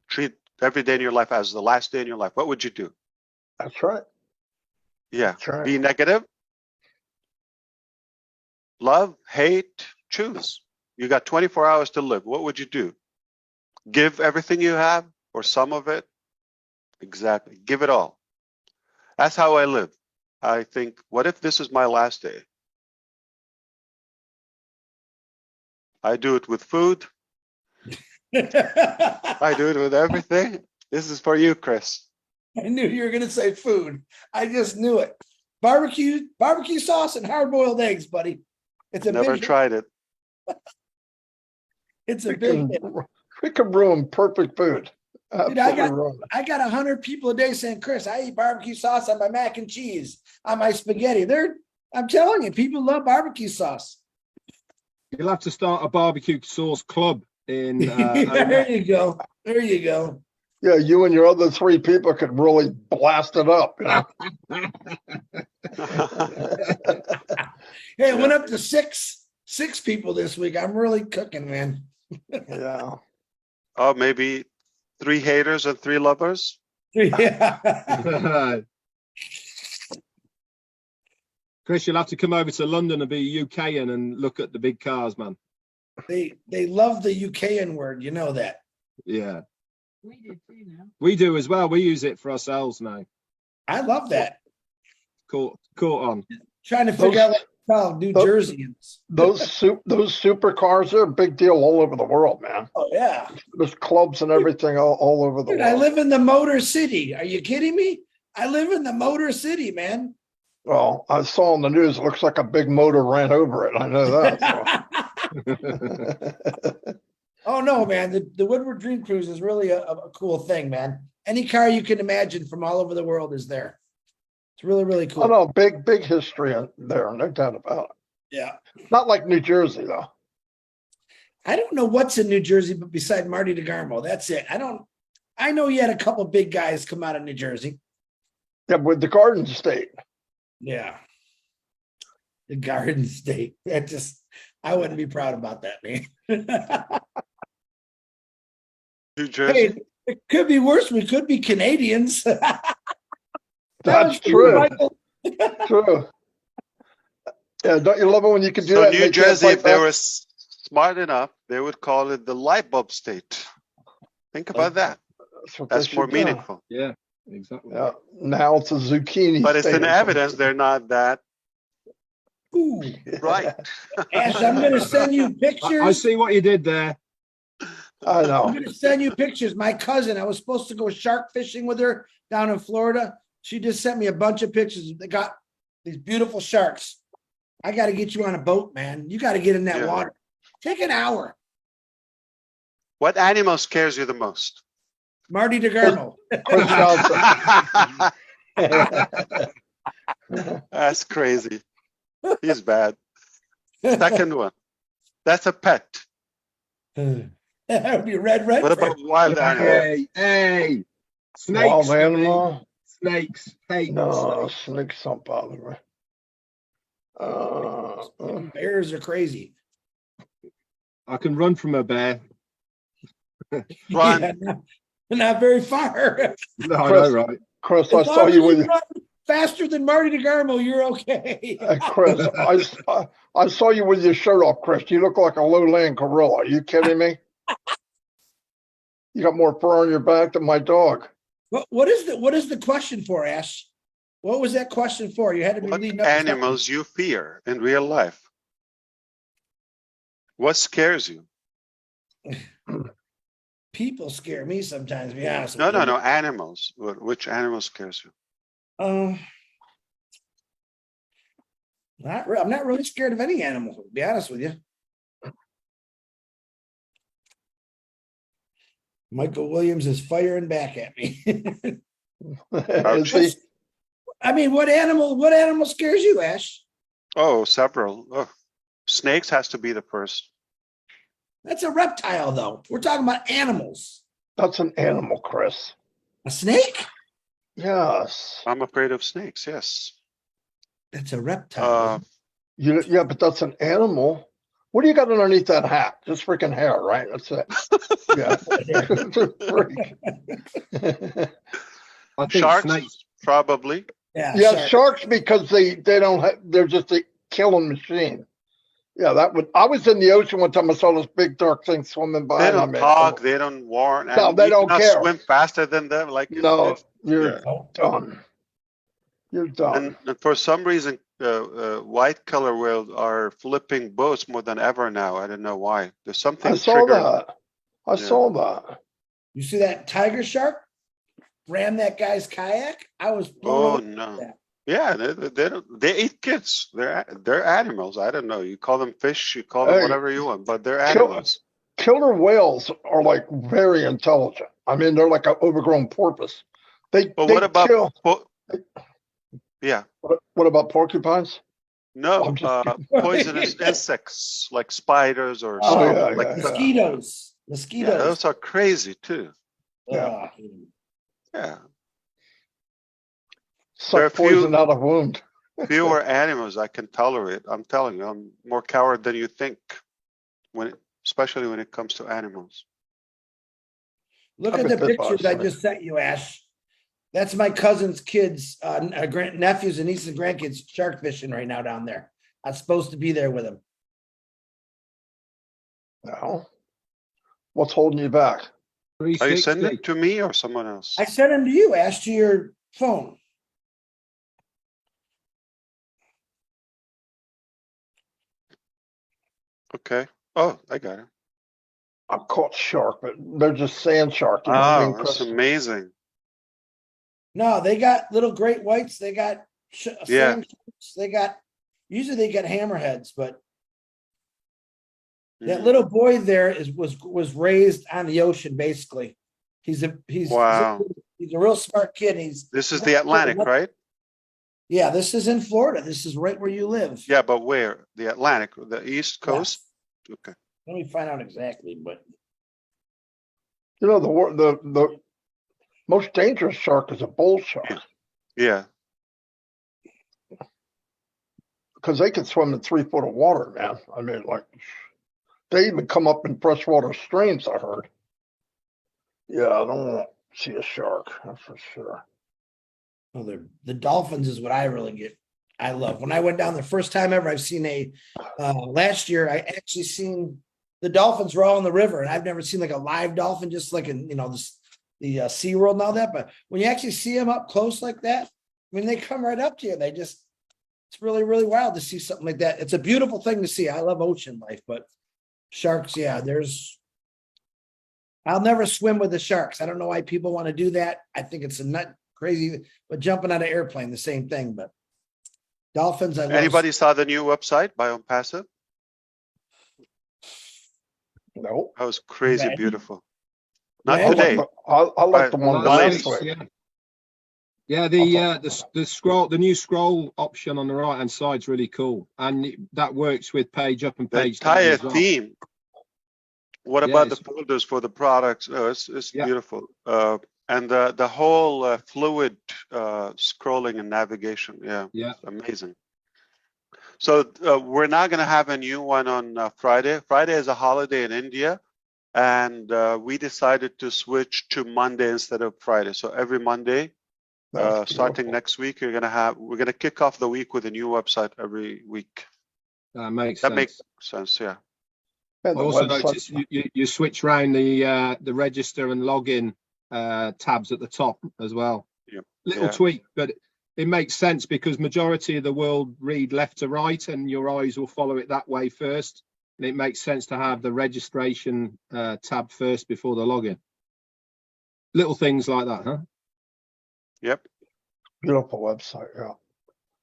Treat every day in your life as the last day in your life. What would you do? That's right. Yeah. That's right. Be negative. Love, hate, choose. You got 24 hours to live. What would you do? Give everything you have or some of it? Exactly. Give it all. That's how I live. I think, what if this is my last day? I do it with food. I do it with everything. This is for you, Chris. I knew you were going to say food. I just knew it. Barbecue sauce and hard-boiled eggs, buddy. It's a Never big tried it. It's a big hit. We can ruin perfect food. Dude, I got 100 people a day saying, Chris, I eat barbecue sauce on my mac and cheese, on my spaghetti. I'm telling you, people love barbecue sauce. You'll have to start a barbecue sauce club in. There you go. There you go. Yeah, you and your other 3 people could really blast it up. You know? Hey, it went up to six people this week. I'm really cooking, man. Yeah. Oh, maybe 3 haters and 3 lovers. Yeah. Chris, you'll have to come over to London and be UKian and look at the big cars, man. They love the UKian word, you know that. Yeah. We do too now. We do as well. We use it for ourselves now. I love that. Caught on. Trying to figure out how New Jerseyans. Those supercars are a big deal all over the world, man. Oh yeah. There's clubs and everything all over the Dude, world. I live in the Motor City. Are you kidding me? I live in the Motor City, man. Well, I saw on the news, it looks like a big motor ran over it. I know that. So. Oh no, man. The Woodward Dream Cruise is really a cool thing, man. Any car you can imagine from all over the world is there. It's really, really cool. I know, big history in there, no doubt about it. Yeah. Not like New Jersey, though. I don't know what's in New Jersey, but beside Marty DeGarmo, that's it. I know you had a couple big guys come out of New Jersey. Yeah, with the Garden State. Yeah. The Garden State. I wouldn't be proud about that, man. New Jersey. Hey, it could be worse. We could be Canadians. That's true. True. Yeah, don't you love it when you can do that? So New Jersey, if they were smart enough, they would call it the light bulb state. Think about that. That's more meaningful. Yeah, exactly. Yeah. Now it's a zucchini. But it's state an evidence they're not that Ooh. Right. Ash, I'm gonna send you I pictures. see what you did there. I I'm know. gonna send you pictures. My cousin, I was supposed to go shark fishing with her down in Florida. She just sent me a bunch of pictures. They got these beautiful sharks. I got to get you on a boat, man. You got to get in that Yeah. water. Take an hour. What animal scares you the most? Marty DeGarmo. Chris Johnson. That's crazy. He's bad. Second one. That's a pet. That would be red. What about wild animal? Hey, snakes. Wild for me. animal? Snakes. Hate No, snakes. snakes don't bother me. Bears are crazy. I can run from a bear. Run. Yeah, not very far. No, I Chris, know, right? Chris, As I long saw as you with run faster than Marty DeGarmo, you're okay. Chris. I saw you with your shirt off, Chris. You look like a lowland gorilla. Are you kidding me? You got more fur on your back than my dog. What is the question for, Ash? What was that question for? You had to be What leading up to something. animals you fear in real life? What scares you? People scare me sometimes, to be honest No, with you. no, no. Animals. Which animal scares you? I'm not really scared of any animal, to be honest with you. Michael Williams is firing back at me. Is he? I mean, what animal scares you, Ash? Oh, several. Oh, snakes has to be the first. That's a reptile, though. We're talking about animals. That's an animal, Chris. A snake? Yes. I'm afraid of snakes. Yes. That's a reptile. Yeah, but that's an animal. What do you got underneath that hat? Just freaking hair, right? That's it. Yeah. It's a freak. I think Sharks, snakes. probably. Yeah, sharks because they don't have, they're just a killing machine. Yeah, I was in the ocean one time. I saw this big dark thing swimming by. They and I don't mean, talk. They don't warn. No, and they you don't cannot care. swim faster than them. Like No, you're yeah. done. You're done. And for some reason, white color whales are flipping boats more than ever now. I don't know why. There's something I saw triggered. that. I saw that. You see that tiger shark ram that guy's kayak? I was blown Oh away with no. that. Yeah, they don't. They eat kids. They're animals. I don't know. You call them fish. You call them Hey, whatever you want, but they're animals. Killer whales are like very intelligent. I mean, they're like an overgrown porpoise. But They what about kill. yeah? What about porcupines? No, I'm just poisonous insects like spiders or Oh, something yeah, like yeah, that. Mosquitoes. Yeah, Mosquitoes. those are crazy too. Ugh. Yeah, suck poison out of wound. fewer animals I can tolerate. I'm telling you, I'm more coward than you think. Especially when it comes to animals. Look I've at the been bit by a pictures I snake. just sent you, Ash. That's my cousin's kids, nephews and nieces and grandkids shark fishing right now down there. I'm supposed to be there with them. No. What's holding you back? Are you 360. sending it to me or someone else? I sent them to you, Ash, to your phone. Okay. Oh, I got it. I caught shark, but they're just sand shark. You know what I Oh, mean, that's Chris? amazing. No, they got little great whites. They got Yeah. sand sharks. They got, usually they get hammerheads, but that little boy there was raised on the ocean, basically. Wow. He's a real smart kid. This is the Atlantic, right? Yeah, this is in Florida. This is right where you live. Yeah, but where? The Atlantic, the East Coast? Yes. Okay. Let me find out exactly, but You know, the most dangerous shark is a bull shark Yeah. because they can swim in 3 foot of water, man. I mean, like, they even come up in freshwater streams, I heard. Yeah, I don't want to see a shark, that's for sure. well, the dolphins is what I really love. When I went down the first time ever, I've seen last year, I actually seen the dolphins were all in the river, and I've never seen like a live dolphin, just like in, the SeaWorld and all that. But when you actually see them up close like that, I mean, they come right up to you. They just it's really, really wild to see something like that. It's a beautiful thing to see. I love ocean life, but sharks, yeah, I'll never swim with the sharks. I don't know why people want to do that. I think it's a nut crazy, but jumping out of airplane, the same thing. But dolphins, I love. Anybody saw the new website by ONPASSIVE? No. That was crazy Red. beautiful. Not Red. today. I like the one the last latest. week. Yeah, the scroll, the new scroll option on the right hand side is really cool, and that works with page up and The page down entire as well. theme. What Yeah, about the it's- folders for the products? Oh, it's Yeah. beautiful. And the whole fluid scrolling and navigation. Yeah, Yeah, it's amazing. So we're not going to have a new one on Friday. Friday is a holiday in India, and we decided to switch to Monday instead of Friday. So every Monday, That's starting beautiful. next week, we're going to kick off the week with a new website every week. that makes That sense. makes sense. Yeah. And I the also website- noticed you switch around the register and login tabs at the top as well. Yeah. Little Yeah. tweak, but it makes sense because majority of the world read left to right, and your eyes will follow it that way first. And it makes sense to have the registration tab first before the login. Little things like that, huh? Yep. Beautiful website, yeah.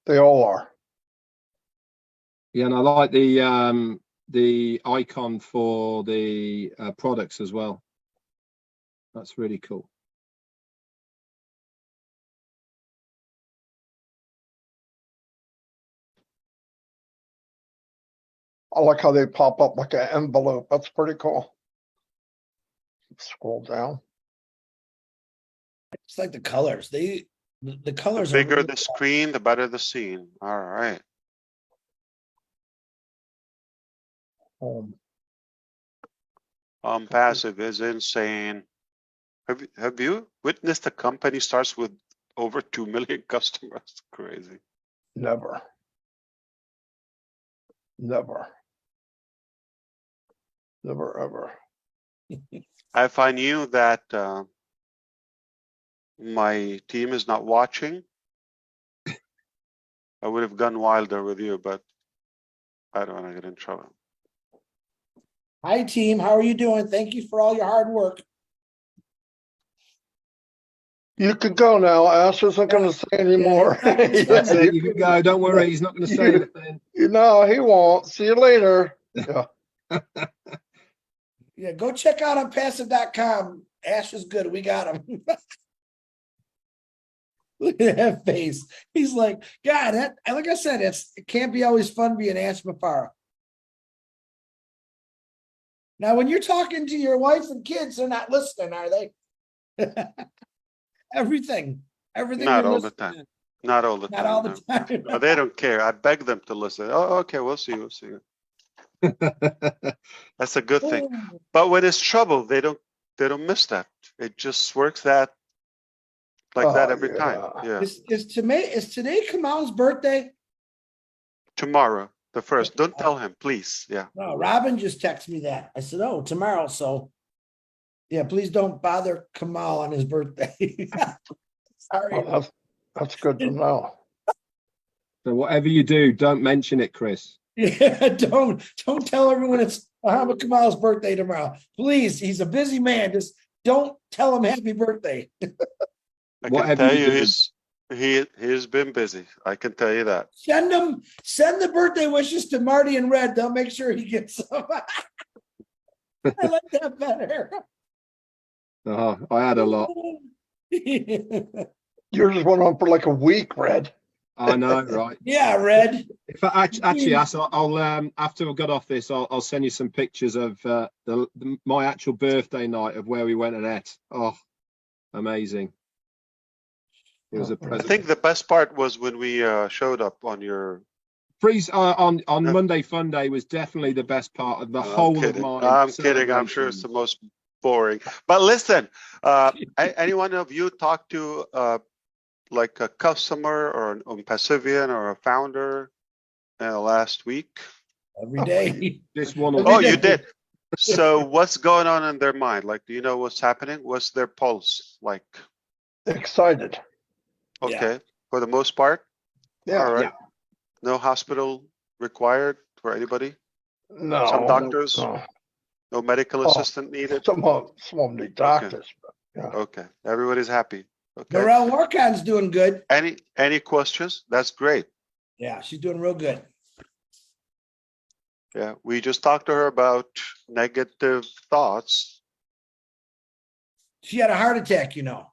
They all are. Yeah, and I like the icon for the products as well. That's really cool. I like how they pop up like an envelope. That's pretty cool. Scroll down. It's like the colors. The The colors are bigger really the screen, the better the scene. All right. Passive is insane. Have you witnessed a company starts with over 2 million customers? Crazy. Never. Never. Never ever. If I knew that my team is not watching, I would have gone wilder with you, but I don't want to get in trouble. Hi, team. How are you doing? Thank you for all your hard work. You could go now. Ash isn't going to say anymore. Yeah, he's not gonna say That's it. You can go. Don't worry. He's not going to say anything. You know, he won't. See you later. Yeah. Yeah, go check out OnPassive.com. Ash is good. We got him. Look at that face. He's like, God, that, like I said, it can't be always fun being Ash Mufareh. Now, when you're talking to your wife and kids, they're not listening, are they? Everything. Not you're all the listening time. to. Not all the Not time. all no. the time. No, they don't care. I beg them to listen. Oh, okay, we'll see. We'll see. That's a good thing. But when it's trouble, they don't miss that. It just works that every time. Yeah. Is today Kamal's birthday? Tomorrow, the 1st. Don't tell him, please. Yeah. No, Robin just texted me that. I said, oh, tomorrow. So yeah, please don't bother Kamal on his birthday. Sorry. Oh, that's good to know. So whatever you do, don't mention it, Chris. Yeah, don't tell everyone it's Muhammad Kamal's birthday tomorrow. Please, he's a busy man. Just don't tell him happy birthday. I can Whatever tell you you do. he's been busy. I can tell you that. Send the birthday wishes to Marty and Red. They'll make sure he gets some. I like that better. I had a lot. Yours went on for like a week, Red. I know, right? Yeah, Red. If I actually, I'll after we got off this, I'll send you some pictures of my actual birthday night of where we went and ate. Oh, amazing! It was a I present. think the best part was when we showed up on your. Freeze on Monday Fun Day was definitely the best part of the whole of mine. I'm kidding. I'm sure it's the most boring. But listen, anyone of you talk to like a customer or an ONPASSIVian or a founder last week? Every day. This one. Oh, you did. So what's going on in their mind? Like, do you know what's happening? What's their pulse like? Excited. Okay, for the most part. Yeah. All right. No hospital required for anybody? No. Some doctors? No. No medical Oh, assistant needed? Some of them need doctors. But yeah. Okay, everybody's happy. Okay. Darrell Workon's doing good. Any questions? That's great. Yeah, she's doing real good. Yeah, we just talked to her about negative thoughts. She had a heart attack, you know.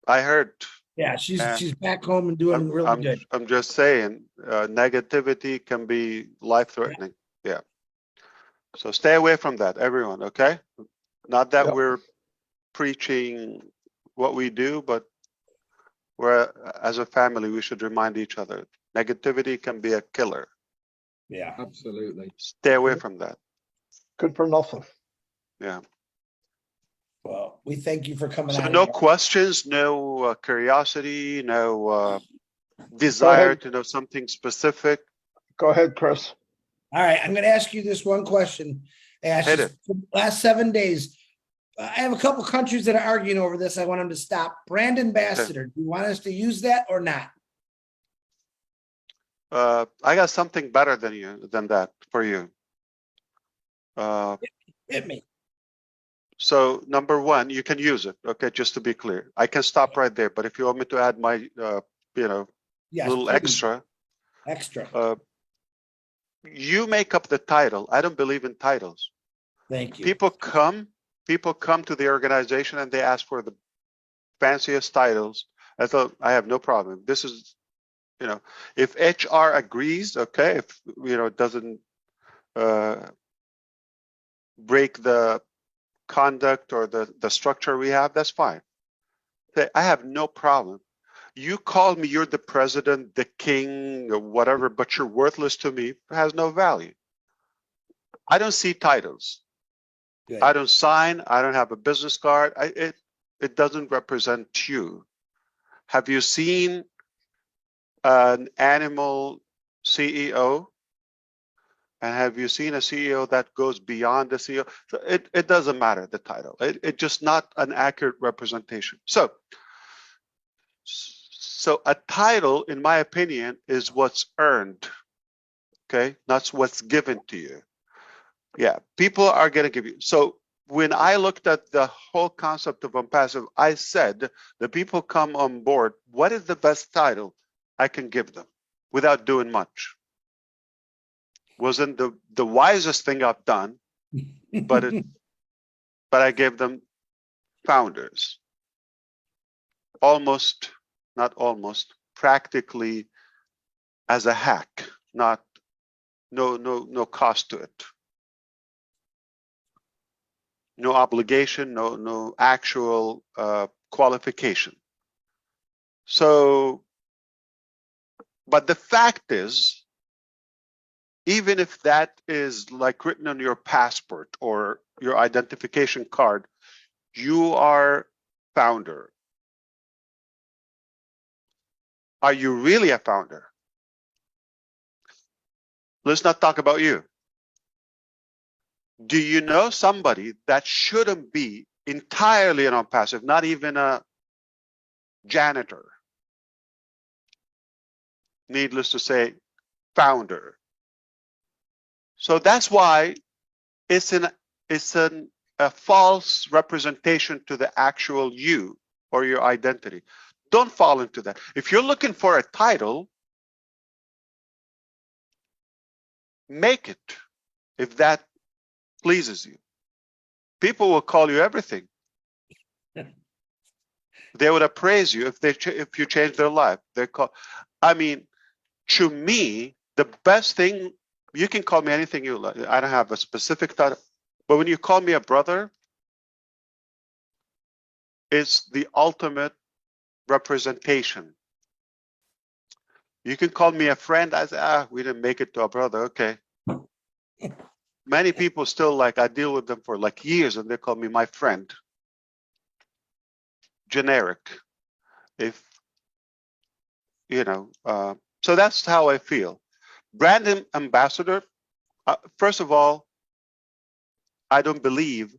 I heard. Yeah, Yeah. she's back home and doing really good. I'm just saying, negativity can be life-threatening. Yeah. So stay away from that, everyone. Okay. Not that Yep. we're preaching what we do, but we're as a family, we should remind each other. Negativity can be a killer. Yeah. Absolutely. Stay away from that. Good for nothing. Yeah. Well, we thank you for coming So on. no here. questions, no curiosity, no desire to know something specific. Go ahead, Chris. All right, I'm going to ask you this one question. Ash, Hit it. for the last 7 days, I have a couple countries that are arguing over this. I want them to stop. Brand ambassador, do you want us to use that or not? I got something better than that for you. Hit me. So number one, you can use it. Okay, just to be clear, I can stop right there. But if you want me to add my, Yes, little please. extra, you make up the title. I don't believe in titles. Thank you. People come to the organization and they ask for the fanciest titles. I thought I have no problem. This is, if HR agrees, okay, if it doesn't break the conduct or the structure we have, that's fine. I have no problem. You call me, you're the president, the king, or whatever, but you're worthless to me. It has no value. I don't see titles. Good. I don't sign. I don't have a business card. It doesn't represent you. Have you seen an animal CEO? And have you seen a CEO that goes beyond the CEO? So it doesn't matter, the title. It's just not an accurate representation. So a title, in my opinion, is what's earned, okay? That's what's given to you. Yeah, people are going to give you. So when I looked at the whole concept of ONPASSIVE, I said, the people come on board, what is the best title I can give them without doing much? Wasn't the wisest thing I've done, but I gave them founders. Practically as a hack, no cost to it. No obligation, no actual qualification. So, but the fact is, even if that is like written on your passport or your identification card, you are founder. Are you really a founder? Let's not talk about you. Do you know somebody that shouldn't be entirely an ONPASSIVE, not even a janitor? Needless to say, founder. So that's why it's a false representation to the actual you or your identity. Don't fall into that. If you're looking for a title, make it if that pleases you. People will call you everything. They would appraise you if you change their life. To me, the best thing, you can call me anything you like. I don't have a specific title, but when you call me a brother, it's the ultimate representation. You can call me a friend. I say, we didn't make it to a brother. Okay. Many people still I deal with them for years and they call me my friend. Generic. So that's how I feel. Brand ambassador, first of all, I don't believe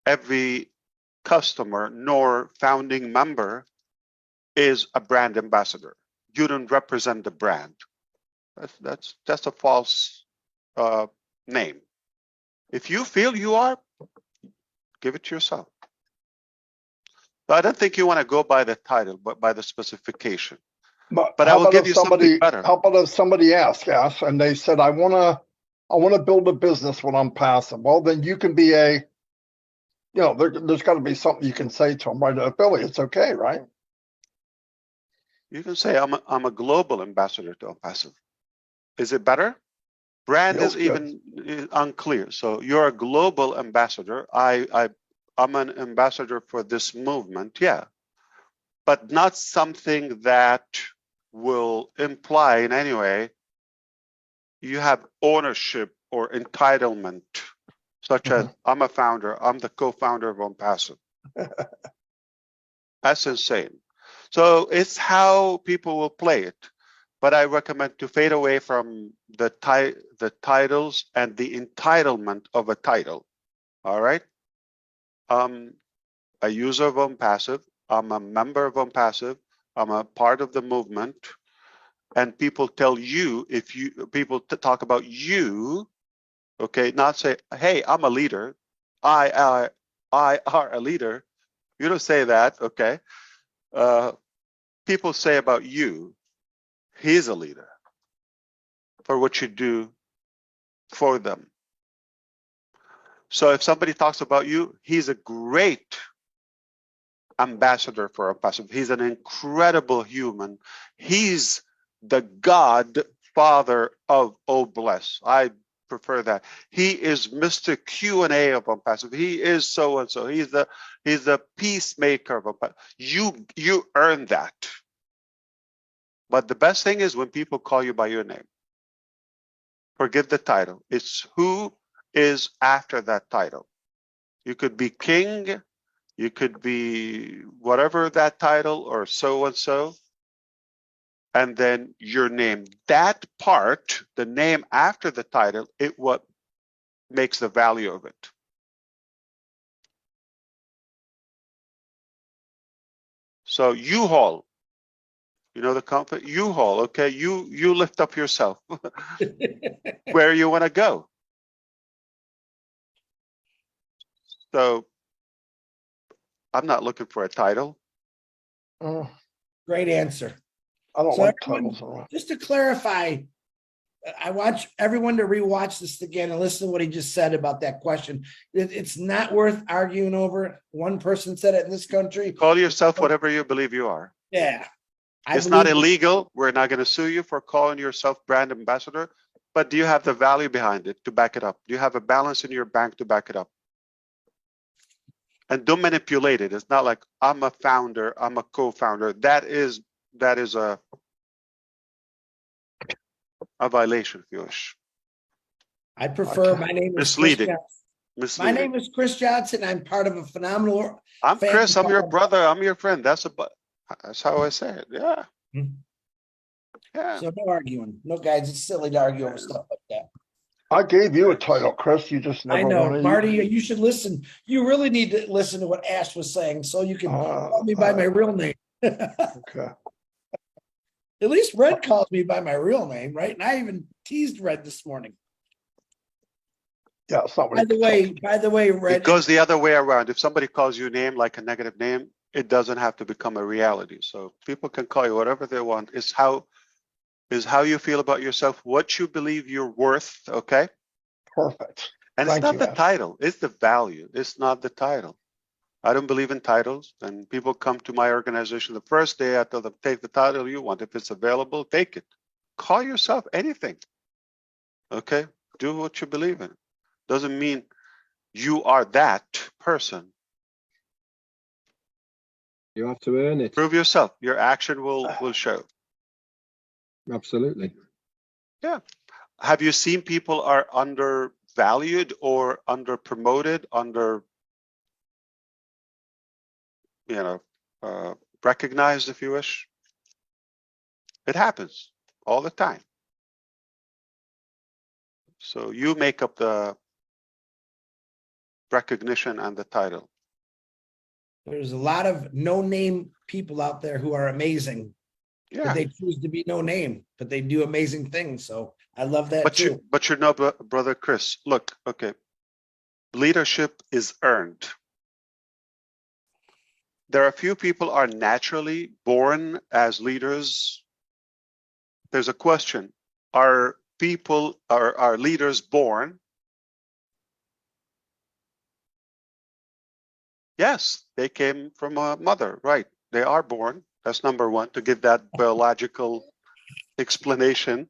every customer nor founding member is a brand ambassador. You don't represent the brand. That's a false name. If you feel you are, give it to yourself. So I don't think you want to go by the title, but by the specification. But I how will about give if you something better. How about if somebody asks, Ash, and they said, I want to build a business when I'm passive. Well, then you can be there's got to be something you can say to them, right? Affiliates, okay, right? You can say I'm a global ambassador to ONPASSIVE. Is it better? Brand Feels is even unclear. So you're a global ambassador. I'm an ambassador for this movement, yeah, but not something that will imply in any way you have ownership or entitlement, such as I'm a founder, I'm the co-founder of ONPASSIVE. That's insane. So it's how people will play it. But I recommend to fade away from the titles and the entitlement of a title. All right. A user of ONPASSIVE. I'm a member of ONPASSIVE. I'm a part of the movement. And people tell you, people talk about you, okay, not say, hey, I'm a leader. I are a leader. You don't say that, okay? People say about you, he's a leader for what you do for them. So if somebody talks about you, he's a great ambassador for ONPASSIVE. He's an incredible human. He's the godfather of Oh Bless. I prefer that. He is Mr. Q&A of ONPASSIVE. He is so and so. He's the peacemaker of ONPASSIVE. You earn that. But the best thing is when people call you by your name. Forget the title. It's who is after that title. You could be king, you could be whatever that title or so and so, and then your name. That part, the name after the title, what makes the value of it. So U-Haul, you know the company U-Haul, okay? You lift up yourself where you want to go. So I'm not looking for a title. Great answer. I don't like titles. Just to clarify, I want everyone to rewatch this again and listen to what he just said about that question. It's not worth arguing over. One person said it in this country. Call yourself whatever you believe you are. Yeah. It's not illegal. We're not going to sue you for calling yourself brand ambassador, but do you have the value behind it to back it up? Do you have a balance in your bank to back it up? And don't manipulate it. It's not like I'm a founder, I'm a co-founder. That is a violation, if you wish. I prefer, my name is misleading. My name is Chris Johnson. I'm part of a phenomenal. I'm Chris. I'm your brother. I'm your friend. That's how I say it. Yeah. Yeah. So no arguing. No, guys, it's silly to argue over stuff like that. I gave you a title, Chris. You just never. I know, Marty. You should listen. You really need to listen to what Ash was saying, so you can call me by my real name. Okay. At least Red calls me by my real name, right? And I even teased Red this morning. Yeah, it's not. By the way, Red. It goes the other way around. If somebody calls you a name like a negative name, it doesn't have to become a reality. So people can call you whatever they want. It's how you feel about yourself, what you believe you're worth. Okay. Perfect. And it's not the title, it's the value. It's not the title. I don't believe in titles. And people come to my organization the first day, I tell them, take the title you want. If it's available, take it. Call yourself anything. Okay? Do what you believe in. Doesn't mean you are that person. You have to earn it. Prove yourself. Your action will show. Absolutely. Yeah. Have you seen people are undervalued or under promoted, recognized, if you wish? It happens all the time. So you make up the recognition and the title. There's a lot of no-name people out there who are amazing. Yeah. But they choose to be no name, but they do amazing things. So I love that But too. you know, brother Chris, look, okay. Leadership is earned. There are a few people are naturally born as leaders. There's a question. Are leaders born? Yes, they came from a mother, right? They are born. That's number one, to give that biological explanation.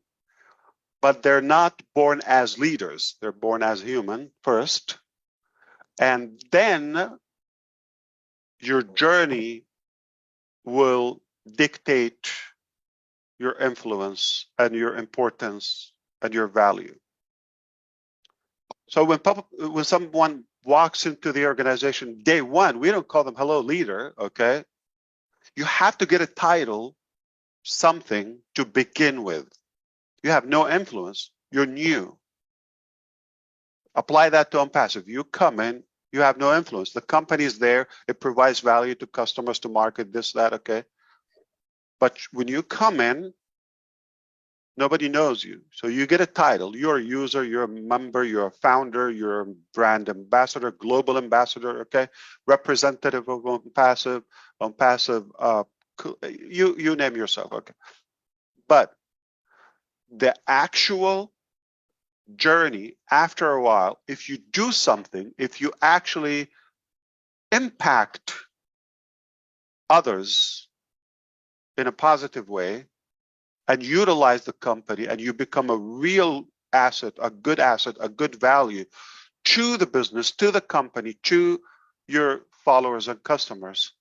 But they're not born as leaders. They're born as human first. And then your journey will dictate your influence and your importance and your value. So when someone walks into the organization day one, we don't call them hello leader, okay? You have to get a title, something to begin with. You have no influence. You're new. Apply that to ONPASSIVE. You come in, you have no influence. The company is there. It provides value to customers, to market, this, that, okay? But when you come in, nobody knows you. So you get a title. You're a user, you're a member, you're a founder, you're a brand ambassador, global ambassador, okay? Representative of ONPASSIVE, you name yourself, okay? But the actual journey after a while, if you do something, if you actually impact others in a positive way and utilize the company, and you become a real asset, a good value to the business, to the company, to your followers and customers,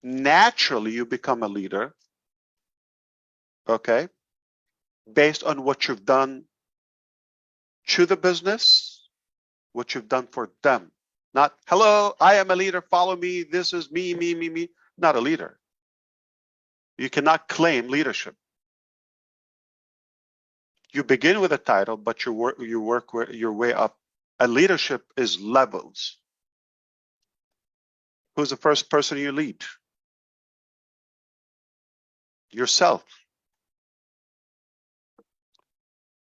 naturally you become a leader, okay, based on what you've done to the business, what you've done for them. Not, hello, I am a leader, follow me, this is me. Not a leader. You cannot claim leadership. You begin with a title, but you work your way up. And leadership is levels. Who's the first person you lead? Yourself.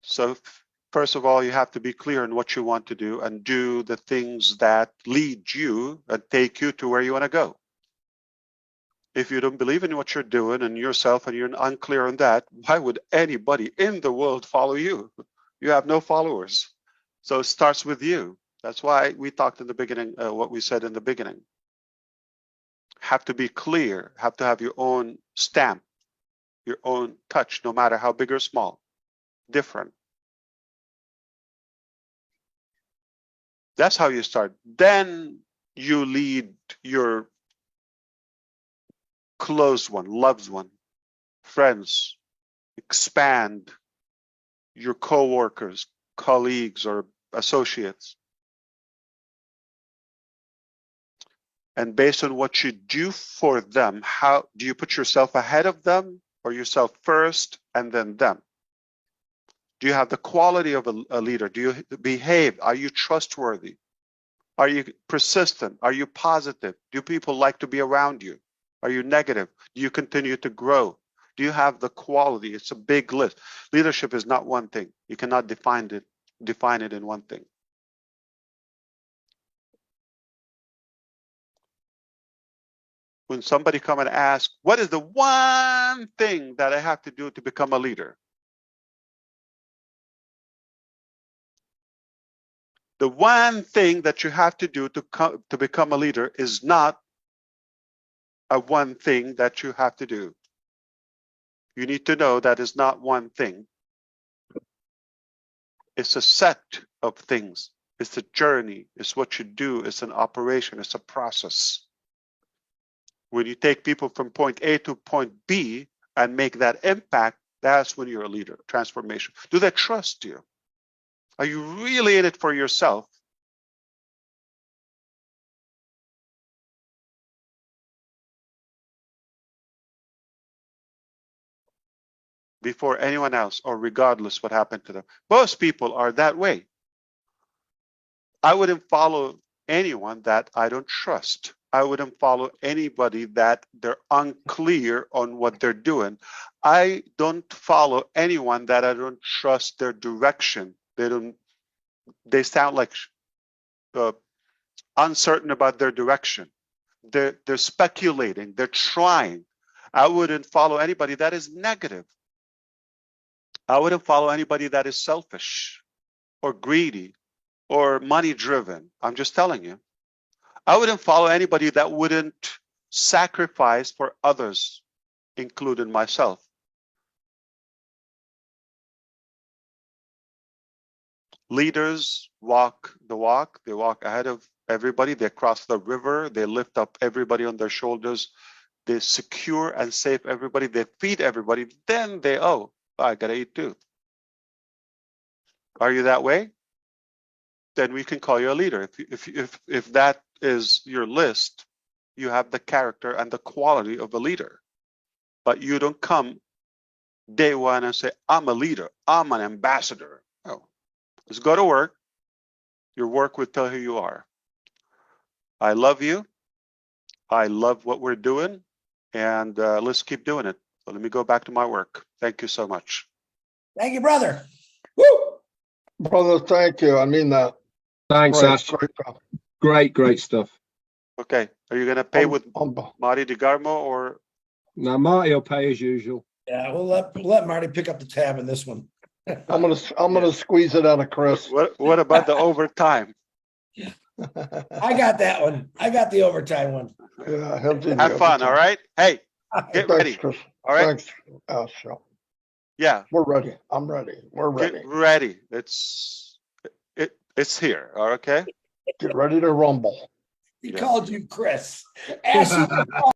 So first of all, you have to be clear in what you want to do and do the things that lead you and take you to where you want to go. If you don't believe in what you're doing and yourself and you're unclear on that, why would anybody in the world follow you? You have no followers. So it starts with you. That's why we talked in the beginning, what we said in the beginning. Have to be clear, have to have your own stamp, your own touch, no matter how big or small, different. That's how you start. Then you lead your close one, loved one, friends, expand your co-workers, colleagues, or associates. And based on what you do for them, how do you put yourself ahead of them or yourself first and then them? Do you have the quality of a leader? Do you behave? Are you trustworthy? Are you persistent? Are you positive? Do people like to be around you? Are you negative? Do you continue to grow? Do you have the quality? It's a big list. Leadership is not one thing. You cannot define it in one thing. When somebody come and ask, what is the one thing that I have to do to become a leader? The one thing that you have to do to become a leader is not a one thing that you have to do. You need to know that is not one thing. It's a set of things. It's a journey. It's what you do. It's an operation. It's a process. When you take people from point A to point B and make that impact, that's when you're a leader. Transformation. Do they trust you? Are you really in it for yourself? Before anyone else, or regardless what happened to them. Most people are that way. I wouldn't follow anyone that I don't trust. I wouldn't follow anybody that they're unclear on what they're doing. I don't follow anyone that I don't trust their direction. They sound like uncertain about their direction. They're speculating, they're trying. I wouldn't follow anybody that is negative. I wouldn't follow anybody that is selfish or greedy or money driven. I'm just telling you. I wouldn't follow anybody that wouldn't sacrifice for others, including myself. Leaders walk the walk. They walk ahead of everybody. They cross the river. They lift up everybody on their shoulders. They secure and save everybody. They feed everybody. Then they, oh, I gotta eat too. Are you that way? Then we can call you a leader. If that is your list, you have the character and the quality of a leader. But you don't come day one and say, I'm a leader, I'm an ambassador. No. Just go to work. Your work will tell who you are. I love you. I love what we're doing. And let's keep doing it. So let me go back to my work. Thank you so much. Thank you, brother. Woo! Brother, thank you. I mean that. Thanks, Great, Ash. great job. Great stuff. Okay. Are you going to pay with I'm Marty DeGarmo or? Now, Marty will pay as usual. Yeah, we'll let Marty pick up the tab in this one. gonna squeeze it out of Chris. What about the overtime? I got that one. I got the overtime one. Yeah, he'll do the Have fun, overtime. all right? Hey, get Thanks, ready. Chris. All right? Thanks, Ash. Yeah, We're ready. I'm ready. We're ready. get ready. It's here, okay? Get ready to rumble. He Yeah. called you Chris. Ash,